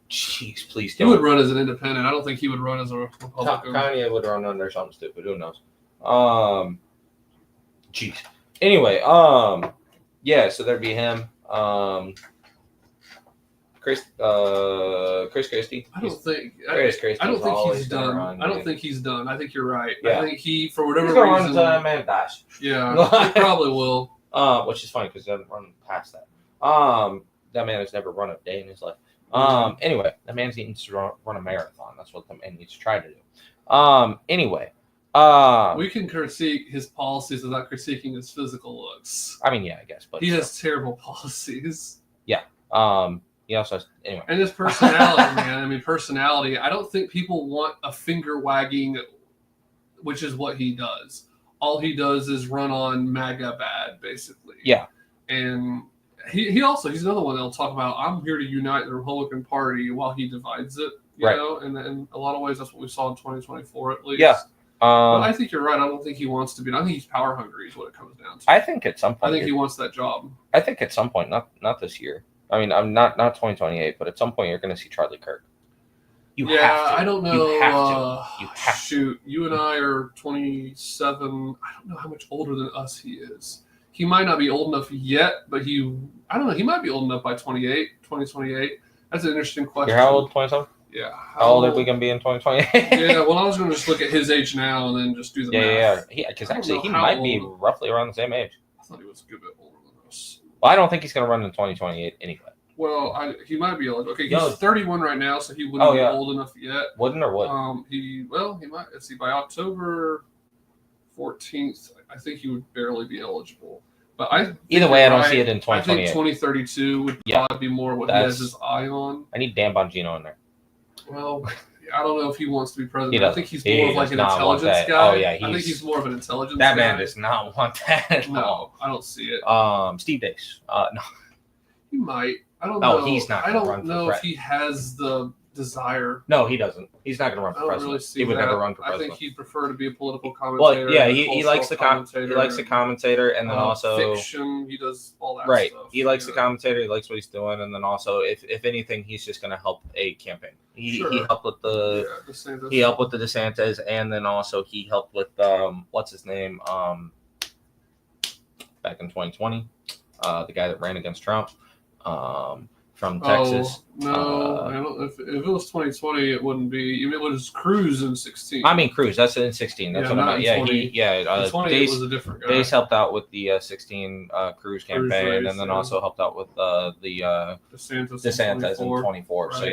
Jeez, please don't. He would run as an independent. I don't think he would run as a Republican. Kanye would run under something stupid. Who knows? Jeez. Anyway, yeah, so there'd be him. Chris Christie. I don't think he's done. I don't think he's done. I think you're right. Yeah. I think he, for whatever reason, run until that man dies. Yeah, he probably will. Which is funny because he doesn't run past that. That man has never run a day in his life. Anyway, that man needs to run a marathon. That's what the man needs to try to do. Anyway. We can critique his policies without critiquing his physical looks. I mean, yeah, I guess, but he has terrible policies. Yeah. He also has, anyway. And his personality, man. I mean, personality. I don't think people want a finger wagging, which is what he does. All he does is run on MAGA bad, basically. Yeah. And he's another one that'll talk about, I'm here to unite the Republican Party, while he divides it. You know, and in a lot of ways, that's what we saw in 2024, at least. Yeah. But I think you're right. I don't think he wants to be. I think he's power hungry, is what it comes down to. I think at some point. I think he wants that job. I think at some point, not this year. I mean, I'm not 2028, but at some point you're going to see Charlie Kirk. You have to. I don't know. You have to. Shoot, you and I are 27. I don't know how much older than us he is. He might not be old enough yet, but I don't know. He might be old enough by 2028. That's an interesting question. You're how old? 27? Yeah. How old are we going to be in 2028? Yeah, well, I was going to just look at his age now and then just do the math. Yeah. Because actually, he might be roughly around the same age. I thought he was a good bit older than us. Well, I don't think he's going to run in 2028 anyway. Well, he might be old. Okay, he's 31 right now, so he wouldn't be old enough yet. Wouldn't or would? He might. Let's see, by October 14th, I think he would barely be eligible. But either way, I don't see it in 2028. I think 2032 would probably be more what he has his eye on. I need Dan Bongino in there. Well, I don't know if he wants to be president. I think he's more of like an intelligence guy. Oh yeah, I think he's more of an intelligence guy. That man does not want that. No, I don't see it. Steve Dace. No. He might. I don't know. No, he's not. I don't know if he has the desire. No, he doesn't. He's not going to run for president. Really see he would never run for president. I think he'd prefer to be a political commentator. Well, yeah, he likes the commentator. He likes the commentator, and then also fiction. He does all that. Right. Stuff. He likes the commentator. He likes what he's doing, and then also, if anything, he's just going to help a campaign. He helped with the DeSantis, and then also he helped with what's his name back in 2020, the guy that ran against Trump. from Texas. No, I don't, if it was 2020, it wouldn't be. I mean, it was Cruz in 16. I mean, Cruz. That's in 16. That's Yeah, what I not meant. in Yeah, 20. In 20, Dace, it was a different guy. Dace helped out with the 16 Cruz campaign, race, and then also helped out with the DeSantis in 24. Right. So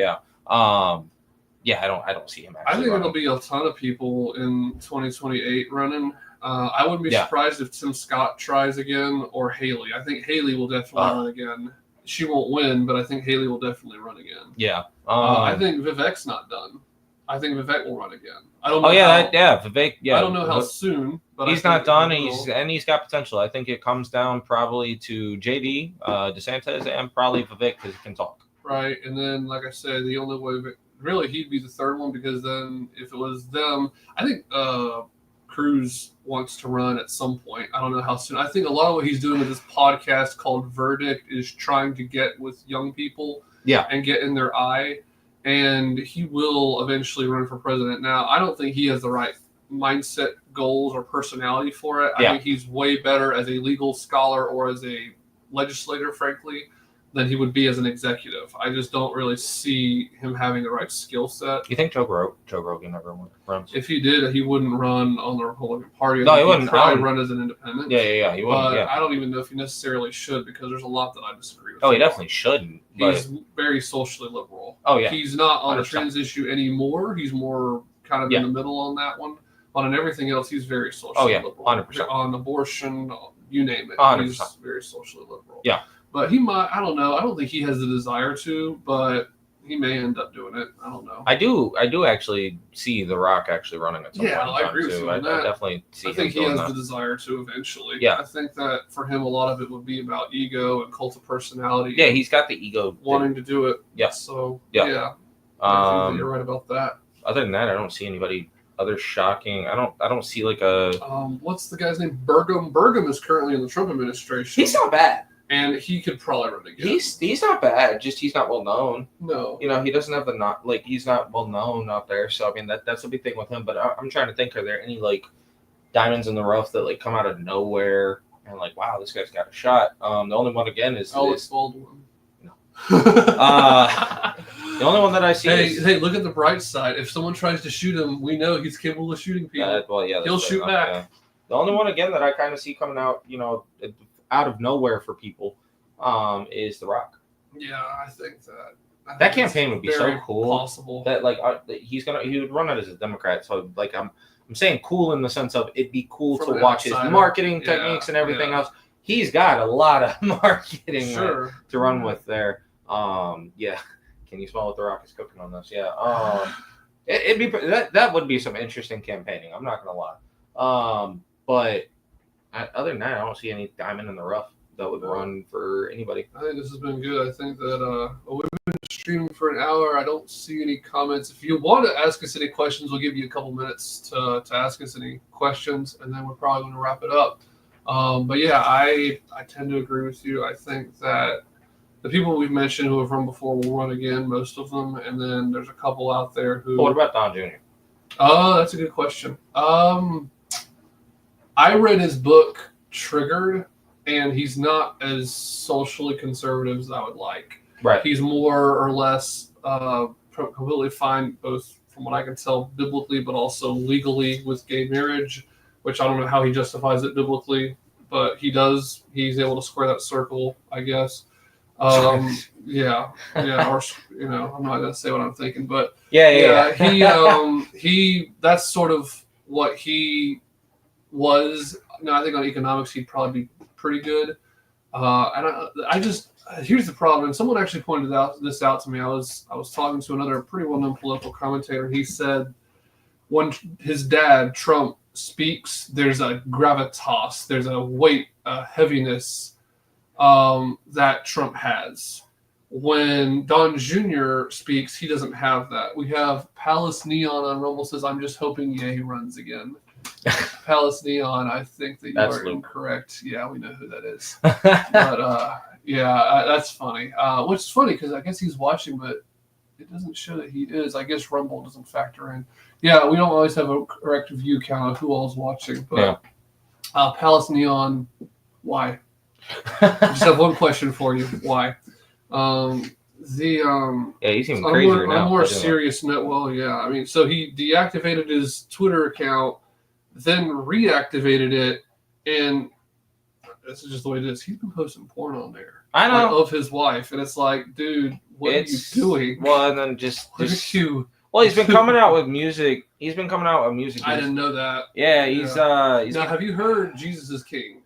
yeah, I don't see him actually. I think running. it'll be a ton of people in 2028 running. I wouldn't be surprised if Tim Scott tries again or Haley. I think Haley will definitely run again. She won't win, but I think Haley will definitely run again. Yeah. I think Vivek's not done. I think Vivek will run again. I don't know. Vivek. Yeah. I don't know how soon, but he's not done. He's got potential. I think it comes down probably to JD, DeSantis, and probably Vivek because he can talk. Right, and then like I said, the only way really he'd be the third one because then if it was them, I think Cruz wants to run at some point. I don't know how soon. I think a lot of what he's doing with this podcast called Verdict is trying to get with young people and get in their eye. And he will eventually run for president. Now, I don't think he has the right mindset, goals, or personality for it. I think he's way better as a legal scholar or as a legislator, frankly, than he would be as an executive. I just don't really see him having the right skill set. You think Joe Rogan ever runs? If he did, he wouldn't run on the Republican Party. No, he wouldn't. He'd probably run as an independent. Yeah, he wouldn't. But I don't even know if he necessarily should because there's a lot that I disagree with. Oh, he definitely shouldn't. He's very socially liberal. Oh, yeah. He's not on 100%. the trans issue anymore. He's more kind of in the middle on that one. But on everything else, he's very socially liberal. 100%. On abortion, you name it. 100%. He's very socially liberal. Yeah. But he might, I don't know. I don't think he has the desire to, but he may end up doing it. I don't know. I do actually see The Rock actually running at some point. I agree with you on that. I definitely see I think him he has doing the desire to eventually. Yeah. I think that for him, a lot of it would be about ego and cult of personality. Yeah, he's got the ego. Wanting to do it. Yeah. So, yeah. I think that you're right about that. Other than that, I don't see anybody other shocking. I don't see like a... what's the guy's name? Burgum. Burgum is currently in the Trump administration. He's not bad. And he could probably run again. He's not bad. Just he's not well known. No. He doesn't have he's not well known out there. So I mean that's a big thing with him. But I'm trying to think, are there any like diamonds in the rough that like come out of nowhere and like, wow, this guy's got a shot? The only one again is Alex Baldwin. No. The only one that I see Hey, look at the bright side. If someone tries to shoot him, we know he's capable of shooting people. He'll shoot back. Yeah. The only one again that I kind of see coming out, out of nowhere for people, is The Rock. Yeah, I think that campaign would be so cool. Possible that he would run it as a Democrat. So like I'm saying cool in the sense of it'd be cool to watch his marketing techniques and everything else. He's got a lot of marketing to run with there. Can you smell what The Rock is cooking on this? Yeah. It'd be that would be some interesting campaigning. I'm not gonna lie. But other than that, I don't see any diamond in the rough that would run for anybody. I think this has been good. I think that we've been streaming for an hour. I don't see any comments. If you want to ask us any questions, we'll give you a couple minutes to ask us any questions, and then we're probably going to wrap it up. But yeah, I tend to agree with you. I think that the people we've mentioned who have run before will run again, most of them, and then there's a couple out there who... What about Don Jr.? Oh, that's a good question. I read his book, Triggered, and he's not as socially conservative as I would like. Right. He's more or less completely fine, both from what I can tell biblically, but also legally with gay marriage, which I don't know how he justifies it biblically, but he does. He's able to square that circle, I guess. Or I'm not gonna say what I'm thinking, but he that's sort of what he was. No, I think on economics he'd probably be pretty good. Here's the problem, and someone actually pointed this out to me. I was talking to another pretty well-known political commentator. He said when his dad Trump speaks, there's a gravitas, there's a weight, a heaviness that Trump has. When Don Jr. speaks, he doesn't have that. We have Palace Neon on Rumble says, "I'm just hoping he runs again." Palace Neon, I think that you are incorrect. Yeah, we know who that is. But that's funny. Which is funny because I guess he's watching, but it doesn't show that he is. I guess Rumble doesn't factor in. Yeah, we don't always have a correct view count of who all's watching. But Palace Neon, why? I just have one question for you. Why? Yeah, he's even crazier now. On a more serious note, well, yeah, I mean, so he deactivated his Twitter account, then reactivated it, and this is just the way it is. He's been posting porn on there. I know. Of his wife, and it's like, dude, what are you doing? Well, and then just you. Well, he's been coming out with music. He's been coming out with music. I didn't know that. Yeah, he's now, have you heard Jesus is King?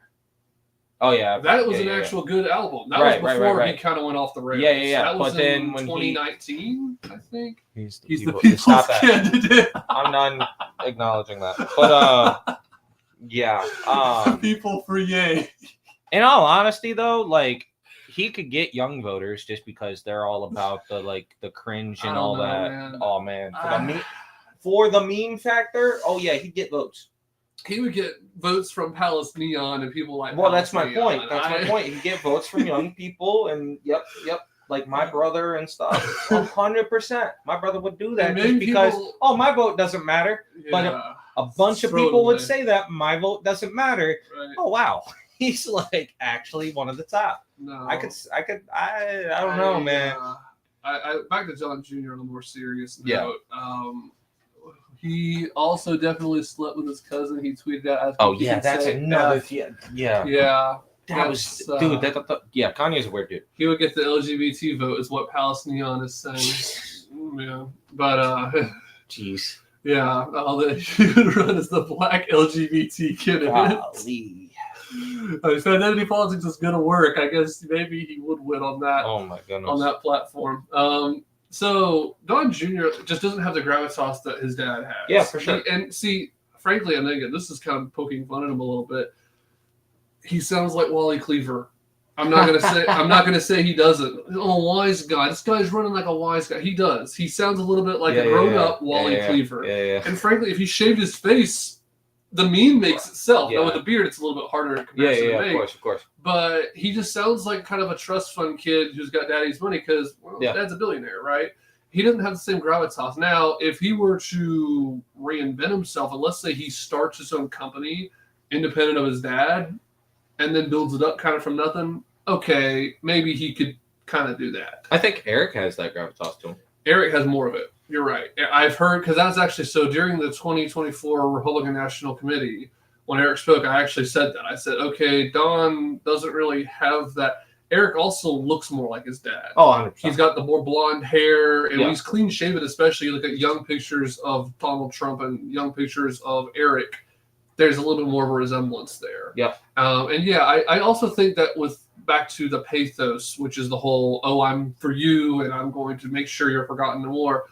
Oh yeah, that was an actual good album. That was before he kind of went off the rails. Yeah. So that was but then in when 2019, I think. He's the people's Stop candidate. I'm not acknowledging that. But yeah. People for yay. In all honesty, though, like he could get young voters just because they're all about the cringe and all that. Man. Oh man, for the meme factor. Oh yeah, he'd get votes. He would get votes from Palestinian and people like. Well, that's my point. That's my point. He'd get votes from young people, and yep, like my brother and stuff. 100%. My brother would do that just because. My vote doesn't matter. Yeah, but a bunch of people would say that my vote doesn't matter. Right. Oh wow, he's like actually one of the top. No, I don't know, man. I back to John Jr. on a more serious note. Yeah. He also definitely slept with his cousin. He tweeted out. Oh yeah, that's another. Yeah. That was dude. Kanye's a weird dude. He would get the LGBT vote, is what Palestinian is saying. Yeah, but jeez. Yeah, all that he would run as the black LGBT candidate. Golly. If identity politics is gonna work, I guess maybe he would win on that. Oh my goodness. On that platform. So Don Jr. just doesn't have the gravitas that his dad has. Yeah, for sure. And see, frankly, I think this is kind of poking fun at him a little bit. He sounds like Wally Cleaver. I'm not gonna say he doesn't. Oh, wise guy. This guy's running like a wise guy. He does. He sounds a little bit like a grown-up Wally Cleaver. Yeah. And frankly, if he shaved his face, the meme makes itself. Now with the beard, it's a little bit harder to make. Of course. But he just sounds like kind of a trust fund kid who's got daddy's money because dad's a billionaire, right? He doesn't have the same gravitas. Now, if he were to reinvent himself, and let's say he starts his own company independent of his dad and then builds it up kind of from nothing, okay, maybe he could kind of do that. I think Eric has that gravitas to him. Eric has more of it. You're right. I've heard, because that was actually, so during the 2024 Republican National Committee, when Eric spoke, I actually said that. I said, okay, Don doesn't really have that. Eric also looks more like his dad. Oh, 100%. He's got the more blonde hair, and he's clean shaven, especially. You look at young pictures of Donald Trump and young pictures of Eric. There's a little bit more of a resemblance there. Yep. I also think that back to the pathos, which is the whole, I'm for you, and I'm going to make sure you're forgotten no more.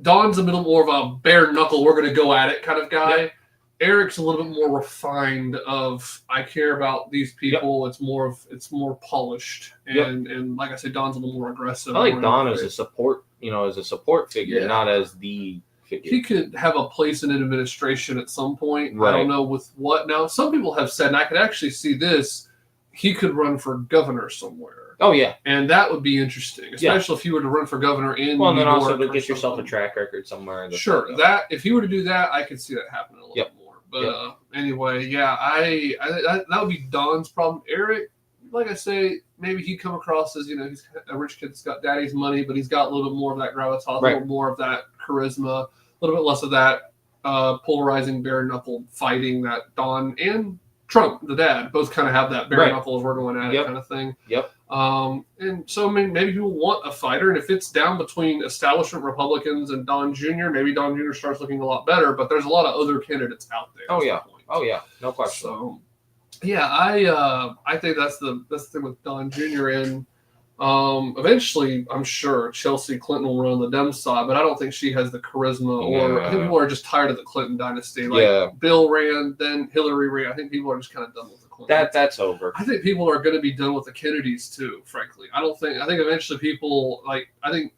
Don's a little more of a bare knuckle, we're going to go at it kind of guy. Yep. Eric's a little bit more refined of, I care about these people. Yep. It's more polished. And like I said, Don's a little more aggressive. I like Don as a support, figure, not as the figure. He could have a place in an administration at some point. Right. I don't know with what. Now, some people have said, and I could actually see this, he could run for governor somewhere. Oh, yeah. And that would be interesting, especially if you were to run for governor in New York. Well, and then also to get yourself a track record somewhere. Sure. If he were to do that, I could see that happening a little bit more. But anyway, I that would be Don's problem. Eric, like I say, maybe he'd come across as, he's a rich kid that's got daddy's money, but he's got a little bit more of that gravitas, a little more of that charisma, a little bit less of that polarizing bare-knuckled fighting that Don and Trump, the dad, both kind of have that bare knuckles, we're going at it kind of thing. Yep. And so maybe people want a fighter, and if it's down between establishment Republicans and Don Jr., maybe Don Jr. starts looking a lot better, but there's a lot of other candidates out there. Oh, yeah. No question. So, I think that's the thing with Don Jr. And eventually, I'm sure Chelsea Clinton will run on the Dem side, but I don't think she has the charisma, or I think people are just tired of the Clinton dynasty. Bill ran, then Hillary ran. I think people are just kind of done with the Clinton. That's over. I think people are going to be done with the Kennedys too, frankly. I think eventually people, I think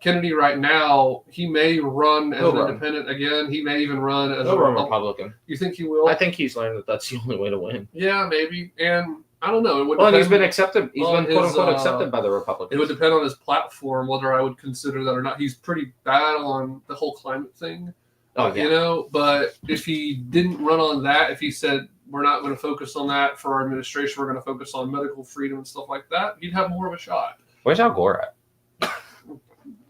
Kennedy right now, he may run as an independent again. He may even run as a Republican. You think he will? I think he's learned that that's the only way to win. Yeah, maybe. And I don't know. And he's been accepted. He's been quote unquote accepted by the Republicans. It would depend on his platform whether I would consider that or not. He's pretty bad on the whole climate thing. Oh yeah. But if he didn't run on that, if he said we're not going to focus on that for our administration, we're going to focus on medical freedom and stuff like that, he'd have more of a shot. Where's Al Gore at?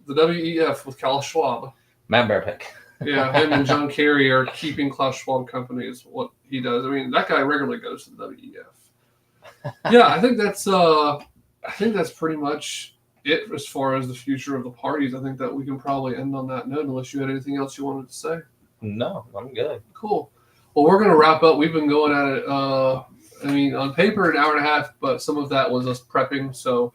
The WEF with Klaus Schwab. Matt Bearpick. Yeah, him and John Kerry are keeping Klaus Schwab Company is what he does. I mean, that guy regularly goes to the WEF. Yeah, I think that's pretty much it as far as the future of the parties. I think that we can probably end on that note unless you had anything else you wanted to say. No, I'm good. Cool. Well, we're going to wrap up. We've been going at it, on paper, an hour and a half, but some of that was us prepping. So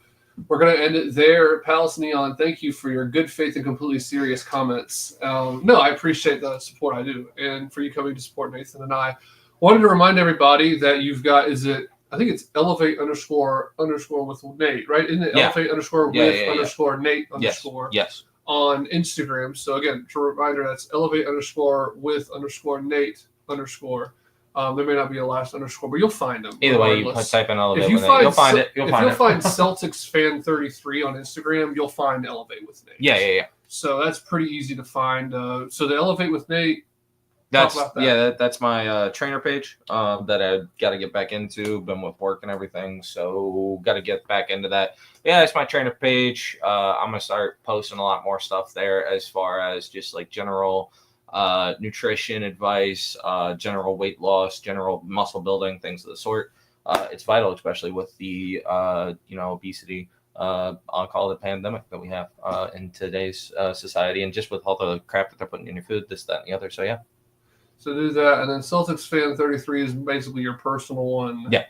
we're going to end it there. Palace Neon, thank you for your good faith and completely serious comments. No, I appreciate the support. I do. And for you coming to support Nathan and I. Wanted to remind everybody that you've got, I think it's elevate underscore with Nate, right? Isn't it elevate underscore with underscore Nate underscore? Yes. On Instagram. So again, to a reminder, that's elevate underscore with underscore Nate underscore. There may not be a last underscore, but you'll find them. Either way, you type in elevate with Nate. You'll find it. You'll find Celtics fan 33 on Instagram, you'll find elevate with Nate. Yeah. So that's pretty easy to find. So the elevate with Nate. That's my trainer page that I got to get back into. Been with work and everything, so got to get back into that. Yeah, it's my trainer page. I'm gonna start posting a lot more stuff there as far as just like general nutrition advice, general weight loss, general muscle building, things of the sort. It's vital, especially with the obesity. I'll call it a pandemic that we have in today's society, and just with all the crap that they're putting in your food, this, that, and the other. So yeah. So do that, and then Celtics fan 33 is basically your personal one. Yeah.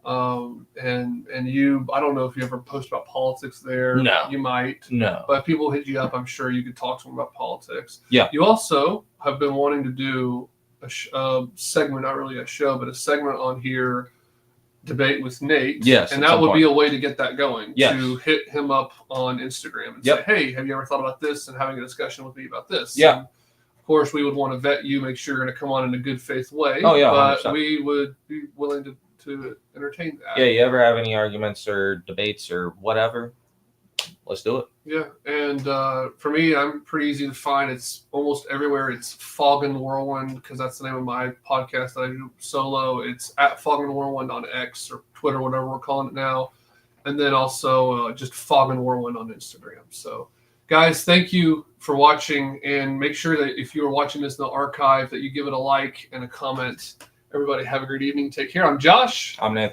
And you, I don't know if you ever post about politics there. No. You might. No. But if people hit you up, I'm sure you could talk to them about politics. Yeah. You also have been wanting to do a segment, not really a show, but a segment on here, debate with Nate. Yes. And that would be a way to get that going. Yes. To hit him up on Instagram and say, hey, have you ever thought about this and having a discussion with me about this? Yeah. And of course, we would want to vet you, make sure you're going to come on in a good faith way. Oh, yeah. But 100%. we would be willing to entertain that. Yeah, you ever have any arguments or debates or whatever, let's do it. Yeah, and for me, I'm pretty easy to find. It's almost everywhere. It's Fog and Whirlwind, because that's the name of my podcast that I do solo. It's at Fog and Whirlwind on X or Twitter, whatever we're calling it now. And then also just Fog and Whirlwind on Instagram. So, guys, thank you for watching, and make sure that if you are watching this in the archive that you give it a like and a comment. Everybody have a great evening. Take care. I'm Josh. I'm Nathan.